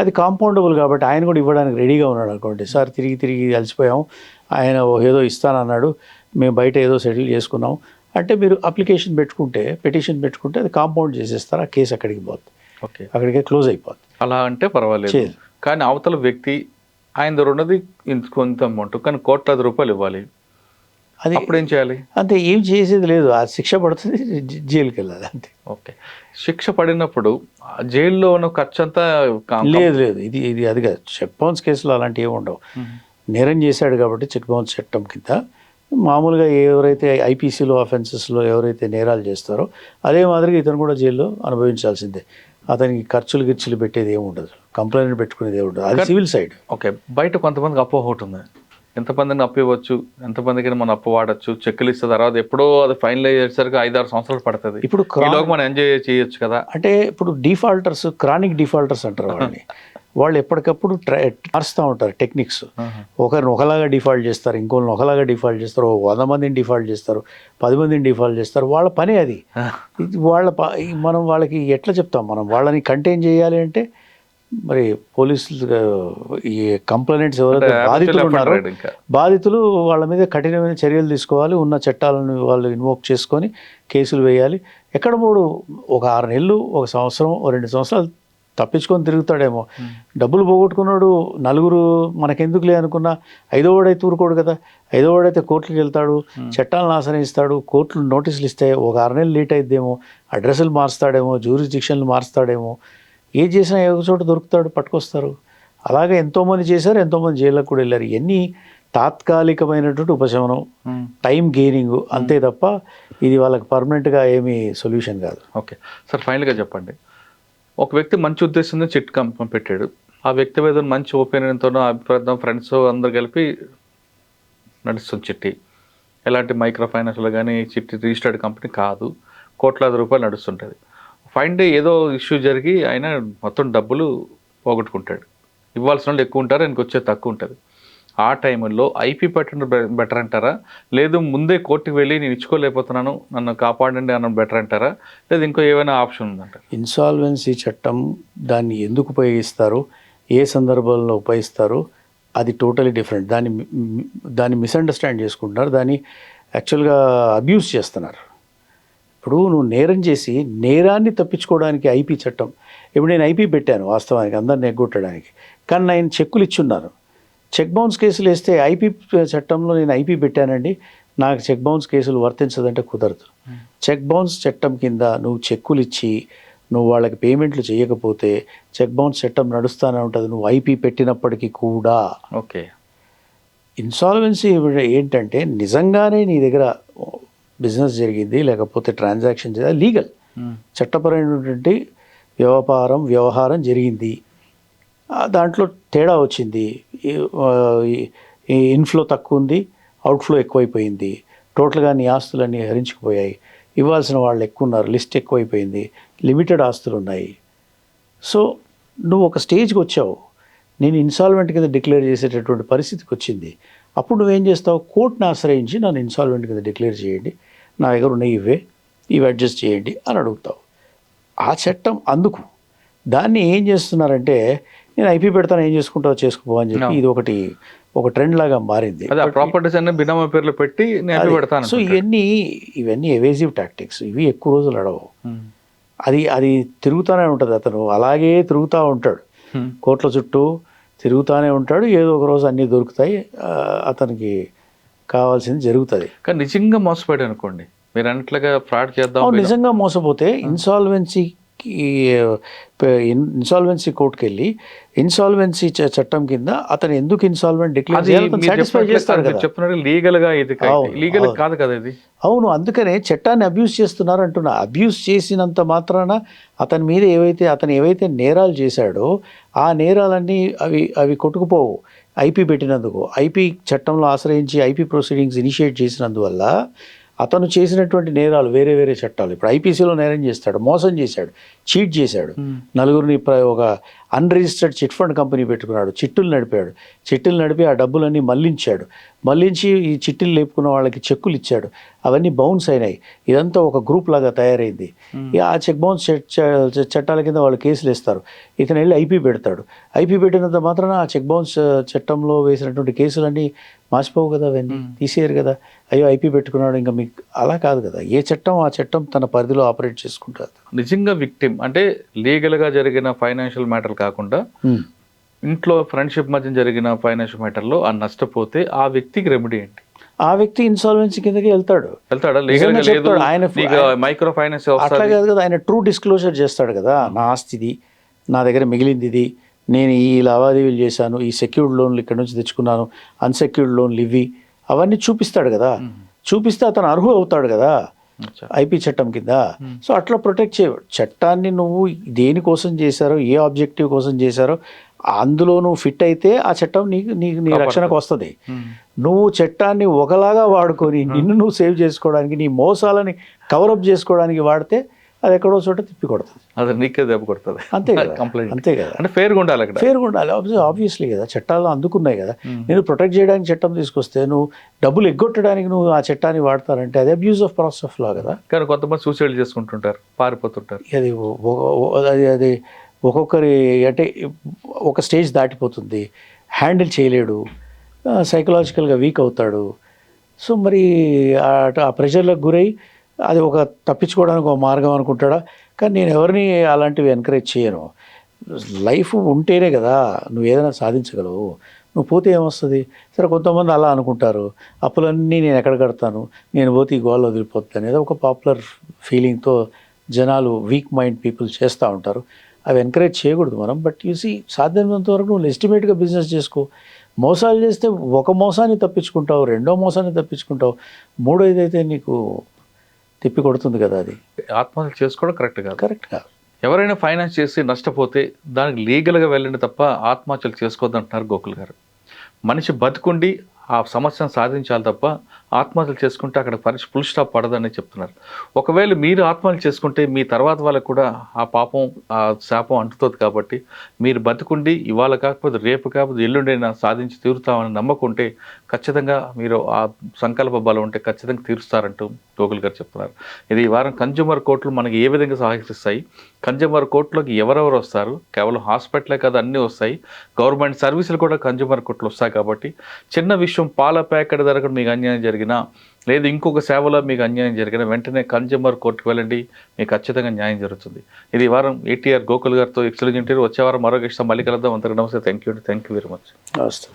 అది కాంపౌండబుల్ కాబట్టి ఆయన కూడా ఇవ్వడానికి రెడీగా ఉన్నాడు అనుకోండి. సార్ తిరిగి అలసిపోయాం, ఆయన ఏదో ఇస్తానన్నాడు, మేము బయట ఏదో సెటిల్ చేసుకున్నాం అంటే మీరు అప్లికేషన్ పెట్టుకుంటే, పిటిషన్ పెట్టుకుంటే అది కాంపౌండ్ చేసేస్తారు, ఆ కేసు అక్కడికి పోతుంది, ఓకే, అక్కడికే క్లోజ్ అయిపోతుంది. అలా అంటే పర్వాలేదు. కానీ అవతల వ్యక్తి ఆయన దగ్గర ఉన్నది కొంత అమౌంట్, కానీ ₹1,00,000 ఇవ్వాలి, అది అప్పుడు ఏం చేయాలి? అంతే, ఏం చేసేది లేదు, ఆ శిక్ష పడుతుంది, జైలుకి వెళ్ళాలి అంతే. ఓకే, శిక్ష పడినప్పుడు జైల్లో ఉన్న ఖర్చు అంతా లేదు. ఇది అది కాదు. చెక్ బౌన్స్ కేసులో అలాంటివి ఏమి ఉండవు. నేరం చేశాడు కాబట్టి చెక్ బౌన్స్ చట్టం కింద మామూలుగా ఎవరైతే ఐపీసీలో అఫెన్సెస్లో ఎవరైతే నేరాలు చేస్తారో అదే మాదిరిగా ఇతను కూడా జైల్లో అనుభవించాల్సిందే. అతనికి ఖర్చులు పెట్టేది ఏమి ఉండదు, కంప్లైంట్ పెట్టుకునేది ఏమి ఉండదు, అది సివిల్ సైడ్. ఓకే, బయట కొంతమందికి అపోహ ఉంటుంది, ఎంతమందిని అప్పు ఇవ్వచ్చు, ఎంతమందికి మనం అప్పు వాడచ్చు, చెక్కులు ఇస్తే తర్వాత ఎప్పుడో అది ఫైనలైజ్ చేసేసరికి 5-6 సంవత్సరాలు పడుతుంది. ఇప్పుడు ఈలోగా మనం ఎంజాయ్ చేయొచ్చు కదా. అంటే ఇప్పుడు డిఫాల్టర్స్, క్రానిక్ డిఫాల్టర్స్ అంటారు వాళ్ళని. వాళ్ళు ఎప్పటికప్పుడు మారుస్తూ ఉంటారు టెక్నిక్స్. ఒకరిని ఒకలాగా డిఫాల్ట్ చేస్తారు, ఇంకొకరిని ఒకలాగా డిఫాల్ట్ చేస్తారు, 100 మందిని డిఫాల్ట్ చేస్తారు, 10 మందిని డిఫాల్ట్ చేస్తారు. వాళ్ళ పని అది. మనం వాళ్ళకి ఎట్లా చెప్తాం? మనం వాళ్ళని కంటైన్ చేయాలి అంటే మరి పోలీసులు, ఈ కంప్లైంట్స్ ఎవరైతే బాధితులు ఉన్నారో బాధితులు వాళ్ళ మీద కఠినమైన చర్యలు తీసుకోవాలి. ఉన్న చట్టాలను వాళ్ళు ఇన్వోక్ చేసుకొని కేసులు వేయాలి. ఎక్కడ ఒక 6 నెలలు, 1 సంవత్సరం, 2 సంవత్సరాలు తప్పించుకొని తిరుగుతాడేమో. డబ్బులు పోగొట్టుకున్నాడు, నలుగురు మనకెందుకులే అనుకున్నా, 5వ వాడైతే ఊరుకోడు కదా. 5వ వాడైతే కోర్టులకు వెళ్తాడు, చట్టాలను ఆశ్రయిస్తాడు, కోర్టులు నోటీసులు ఇస్తాయి, ఒక 6 నెలలు లేట్ అయిద్దేమో, అడ్రస్లు మారుస్తాడేమో, జ్యూరిస్డిక్షన్లు మారుస్తాడేమో, ఏం చేసినా ఒక చోట దొరుకుతాడు, పట్టుకొస్తారు. అలాగే ఎంతోమంది చేశారు, ఎంతోమంది జైళ్ళకు కూడా వెళ్ళారు. ఇవన్నీ తాత్కాలికమైనటువంటి ఉపశమనం, టైం గెయినింగ్ అంతే తప్ప ఇది వాళ్ళకి పర్మనెంట్గా ఏమీ సొల్యూషన్ కాదు. ఓకే సార్, ఫైనల్గా చెప్పండి. ఒక వ్యక్తి మంచి ఉద్దేశంతో చిట్ కంపెనీ పెట్టాడు. ఆ వ్యక్తి మీద మంచి ఒపీనియన్తోనో, అభిప్రాయం, ఫ్రెండ్స్ అందరు కలిపి నడుస్తుంది చిట్టి. ఎలాంటి మైక్రో ఫైనాన్స్లో కానీ చిట్టి రిజిస్టర్డ్ కంపెనీ కాదు, కోట్లాది రూపాయలు నడుస్తుంటుంది. ఫైన్ డే ఏదో ఇష్యూ జరిగి ఆయన మొత్తం డబ్బులు పోగొట్టుకుంటాడు. ఇవ్వాల్సిన వాళ్ళు ఎక్కువ ఉంటారు, ఆయనకు వచ్చేది తక్కువ ఉంటుంది. ఆ టైంలో ఐపీ పెట్టడం బెటర్ అంటారా, లేదు ముందే కోర్టుకు వెళ్ళి నేను ఇచ్చుకోలేకపోతున్నాను నన్ను కాపాడండి అన్న బెటర్ అంటారా, లేదు ఇంకో ఏమైనా ఆప్షన్ ఉందంటారా? ఇన్సాల్వెన్సీ చట్టం దాన్ని ఎందుకు ఉపయోగిస్తారు, ఏ సందర్భంలో ఉపయోగిస్తారు, అది టోటలీ డిఫరెంట్. దాన్ని మిస్అండర్స్టాండ్ చేసుకుంటున్నారు, దాన్ని యాక్చువల్గా అబ్యూస్ చేస్తున్నారు. ఇప్పుడు నువ్వు నేరం చేసి నేరాన్ని తప్పించుకోవడానికి ఐపీ చట్టం. ఇప్పుడు నేను ఐపీ పెట్టాను వాస్తవానికి అందరిని ఎగ్గొట్టడానికి, కానీ నేను చెక్కులు ఇచ్చున్నాను. చెక్ బౌన్స్ కేసులు వేస్తే ఐపీ చట్టంలో నేను ఐపీ పెట్టానండి, నాకు చెక్ బౌన్స్ కేసులు వర్తించదంటే కుదరదు. చెక్ బౌన్స్ చట్టం కింద నువ్వు చెక్కులు ఇచ్చి నువ్వు వాళ్ళకి పేమెంట్లు చేయకపోతే చెక్ బౌన్స్ చట్టం నడుస్తూనే ఉంటుంది, నువ్వు ఐపీ పెట్టినప్పటికీ కూడా. ఓకే. ఇన్సాల్వెన్సీ ఏంటంటే నిజంగానే నీ దగ్గర బిజినెస్ జరిగింది, లేకపోతే ట్రాన్సాక్షన్ జరిగింది, లీగల్ చట్టపరమైనటువంటి వ్యవహారం జరిగింది, దాంట్లో తేడా వచ్చింది, ఇన్ఫ్లో తక్కువ ఉంది, అవుట్ఫ్లో ఎక్కువైపోయింది, టోటల్గా నీ ఆస్తులన్నీ హరించుకుపోయాయి, ఇవ్వాల్సిన వాళ్ళు ఎక్కువ ఉన్నారు, లిస్ట్ ఎక్కువైపోయింది, లిమిటెడ్ ఆస్తులు ఉన్నాయి. సో నువ్వు ఒక స్టేజ్కి వచ్చావు, నేను ఇన్సాల్వెంట్ కింద డిక్లేర్ చేసేటటువంటి పరిస్థితికి వచ్చింది. అప్పుడు నువ్వేం చేస్తావు? కోర్టుని ఆశ్రయించి నన్ను ఇన్సాల్వెంట్ కింద డిక్లేర్ చేయండి, నా దగ్గర ఉన్నాయి ఇవి అడ్జస్ట్ చేయండి అని అడుగుతావు. ఆ చట్టం అందుకు. దాన్ని ఏం చేస్తున్నారంటే నేను ఐపీ పెడతాను, ఏం చేసుకుంటావు చేసుకోపో అని చెప్పి ఇది ఒక ట్రెండ్ లాగా మారింది. ప్రాపర్టీస్ అన్ని బినామా పేర్లు పెట్టి నేను పెడతాను. సో ఇవన్నీ ఎవేజివ్ టాక్టిక్స్, ఇవి ఎక్కువ రోజులు నడవవు. అది తిరుగుతూనే ఉంటుంది, అతను అలాగే తిరుగుతూ ఉంటాడు, కోర్టుల చుట్టూ తిరుగుతూనే ఉంటాడు. ఏదో ఒక రోజు అన్నీ దొరుకుతాయి, అతనికి కావాల్సింది జరుగుతుంది. కానీ నిజంగా మోసపోయాడు అనుకోండి, మీరు అన్నట్లుగా ఫ్రాడ్ చేద్దాం, నిజంగా మోసపోతే ఇన్సాల్వెన్సీ కోర్టుకి వెళ్ళి ఇన్సాల్వెన్సీ చట్టం కింద అతను ఎందుకు ఇన్సాల్వెంట్ డిక్లేర్ చేయాలి సాటిస్ఫై చేస్తారు కదా. చెప్తున్నారు లీగల్గా, ఇది లీగల్ కాదు కదా ఇది. అవును, అందుకనే చట్టాన్ని అబ్యూస్ చేస్తున్నారు అంటున్నా. అబ్యూస్ చేసినంత మాత్రాన అతని మీద అతను ఏవైతే నేరాలు చేశాడో ఆ నేరాలన్నీ అవి కొట్టుకుపోవు. ఐపీ పెట్టినందుకు, ఐపీ చట్టంలో ఆశ్రయించి ఐపీ ప్రొసీడింగ్స్ ఇనిషియేట్ చేసినందువల్ల అతను చేసినటువంటి నేరాలు వేరే వేరే చట్టాలు. ఇప్పుడు ఐపీసీలో నేరం చేస్తాడు, మోసం చేశాడు, చీట్ చేశాడు, నలుగురిని ఒక అన్రిజిస్టర్డ్ చిట్ ఫండ్ కంపెనీ పెట్టుకున్నాడు, చిట్టులు నడిపి ఆ డబ్బులన్నీ మళ్లించి ఈ చిట్టులు లేపుకున్న వాళ్ళకి చెక్కులు ఇచ్చాడు, అవన్నీ బౌన్స్ అయినాయి. ఇదంతా ఒక గ్రూప్ లాగా తయారైంది. ఆ చెక్ బౌన్స్ చట్టాల కింద వాళ్ళు కేసులు వేస్తారు, ఇతను వెళ్ళి ఐపీ పెడతాడు. ఐపీ పెట్టినంత మాత్రాన ఆ చెక్ బౌన్స్ చట్టంలో వేసినటువంటి కేసులన్నీ మాసిపోవు కదా, అవన్నీ తీసేయరు కదా. అయ్యో ఐపీ పెట్టుకున్నాడు, ఇంకా మీకు అలా కాదు కదా. ఏ చట్టం ఆ చట్టం తన పరిధిలో ఆపరేట్ చేసుకుంటారు. నిజంగా విక్టిమ్ అంటే లీగల్గా జరిగిన ఫైనాన్షియల్ మ్యాటర్ కాకుండా ఇంట్లో ఫ్రెండ్షిప్ మధ్య జరిగిన ఫైనాన్షియల్ మ్యాటర్లో ఆ నష్టపోతే ఆ వ్యక్తికి రెమెడీ ఏంటి? ఆ వ్యక్తి ఇన్సాల్వెన్సీ కిందకి వెళ్తాడా? ఆయన మైక్రో ఫైనాన్స్ అట్లా కాదు కదా, ఆయన ట్రూ డిస్క్లోజర్ చేస్తాడు కదా. నా ఆస్తిది, నా దగ్గర మిగిలింది ఇది, నేను ఈ లావాదేవీలు చేశాను, ఈ సెక్యూర్డ్ లోన్లు ఇక్కడ నుంచి తెచ్చుకున్నాను, అన్సెక్యూర్డ్ లోన్లు ఇవి, అవన్నీ చూపిస్తాడు కదా. చూపిస్తే అతను అర్హుడు అవుతాడు కదా. అచ్చా. ఐపీ చట్టం కింద. సో అట్లా ప్రొటెక్ట్ చేయవు. చట్టాన్ని నువ్వు దేనికోసం చేశారో, ఏ ఆబ్జెక్టివ్ కోసం చేశారో అందులో నువ్వు ఫిట్ అయితే ఆ చట్టం నీ రక్షణకు వస్తుంది. నువ్వు చట్టాన్ని ఒకలాగా వాడుకొని నిన్ను నువ్వు సేవ్ చేసుకోవడానికి, నీ మోసాలని కవరప్ చేసుకోవడానికి వాడితే అది ఎక్కడో చోట తిప్పి కొడుతుంది. అది నీకే దెబ్బ కొడుతుంది. అంతే కదా, కంప్లైంట్ అంతే కదా. అంటే ఫేర్గా ఉండాలి అక్కడ. ఫేర్గా ఉండాలి, ఆబ్వియస్లీ కదా. చట్టాలు అందుకున్నాయి కదా. నేను ప్రొటెక్ట్ చేయడానికి చట్టం తీసుకొస్తే నువ్వు డబ్బులు ఎగ్గొట్టడానికి నువ్వు ఆ చట్టాన్ని వాడతారంటే అది abuse of process of law కదా. కానీ కొంతమంది సూసైడ్ చేసుకుంటుంటారు, పారిపోతుంటారు. అది ఒక్కొక్కరి అంటే ఒక స్టేజ్ దాటిపోతుంది, హ్యాండిల్ చేయలేడు, సైకలాజికల్గా వీక్ అవుతాడు. సో మరి ఆ ప్రెషర్లకు గురై అది ఒక తప్పించుకోవడానికి ఒక మార్గం అనుకుంటాడా. కానీ నేను ఎవరిని అలాంటివి ఎంకరేజ్ చేయను. లైఫ్ ఉంటేనే కదా నువ్వు ఏదైనా సాధించగలవు. నువ్వు పోతే ఏమొస్తుంది? సరే, కొంతమంది అలా అనుకుంటారు, అప్పులన్నీ నేను ఎక్కడ కడతాను, నేను పోతే ఈ గోల్లో వదిలిపోతుంది అనేది ఒక పాపులర్ ఫీలింగ్తో జనాలు, వీక్ మైండ్ పీపుల్ చేస్తూ ఉంటారు. అవి ఎంకరేజ్ చేయకూడదు మనం. బట్ చూసి సాధ్యమైనంత వరకు నువ్వు ఎస్టిమేట్గా బిజినెస్ చేసుకో. మోసాలు చేస్తే ఒక మోసాన్ని తప్పించుకుంటావు, రెండో మోసాన్ని తప్పించుకుంటావు, మూడోది అయితే నీకు తిప్పి కొడుతుంది కదా. అది ఆత్మహత్య చేసుకోవడం కరెక్ట్ కాదు. కరెక్ట్ కాదు. ఎవరైనా ఫైనాన్స్ చేసి నష్టపోతే దానికి లీగల్గా వెళ్ళండి తప్ప ఆత్మహత్యలు చేసుకోవద్దు అంటున్నారు గోకుల్ గారు. మనిషి బతుకుండి ఆ సమస్యను సాధించాలి తప్ప ఆత్మహత్యలు చేసుకుంటే అక్కడ ఫుల్ స్టాప్ పడదని చెప్తున్నారు. ఒకవేళ మీరు ఆత్మహత్య చేసుకుంటే మీ తర్వాత వాళ్ళకు కూడా ఆ పాపం, ఆ శాపం అంటుతుంది. కాబట్టి మీరు బతుకుండి ఇవాళ కాకపోతే రేపు కాకపోతే ఎల్లుండైనా సాధించి తీరుతామని నమ్మకుంటే ఖచ్చితంగా మీరు ఆ సంకల్ప బలం ఉంటే ఖచ్చితంగా తీరుస్తారంటూ గోకుల్ గారు చెప్తున్నారు. ఇది ఈ వారం కన్జ్యూమర్ కోర్టులు మనకి ఏ విధంగా సహకరిస్తాయి, కన్జ్యూమర్ కోర్టులోకి ఎవరెవరు వస్తారు, కేవలం హాస్పిటలే కాదు అన్నీ వస్తాయి, గవర్నమెంట్ సర్వీసులు కూడా కన్జ్యూమర్ కోర్టులు వస్తాయి. కాబట్టి చిన్న విషయం, పాల ప్యాకెట్ ధరకు మీకు అన్యాయం జరిగినా లేదు ఇంకొక సేవలో మీకు అన్యాయం జరిగినా వెంటనే కన్జ్యూమర్ కోర్టుకు వెళ్ళండి, మీకు ఖచ్చితంగా న్యాయం జరుగుతుంది. ఇది ఈ వారం ఏటీఆర్ గోకుల్ గారితో ఎక్సలెంట్ ఇంటర్వ్యూ. వచ్చే వారం మరో గెస్ట్ మళ్ళీ కలుద్దాం. అంతకు నమస్తే. Thank you very much. నమస్తే.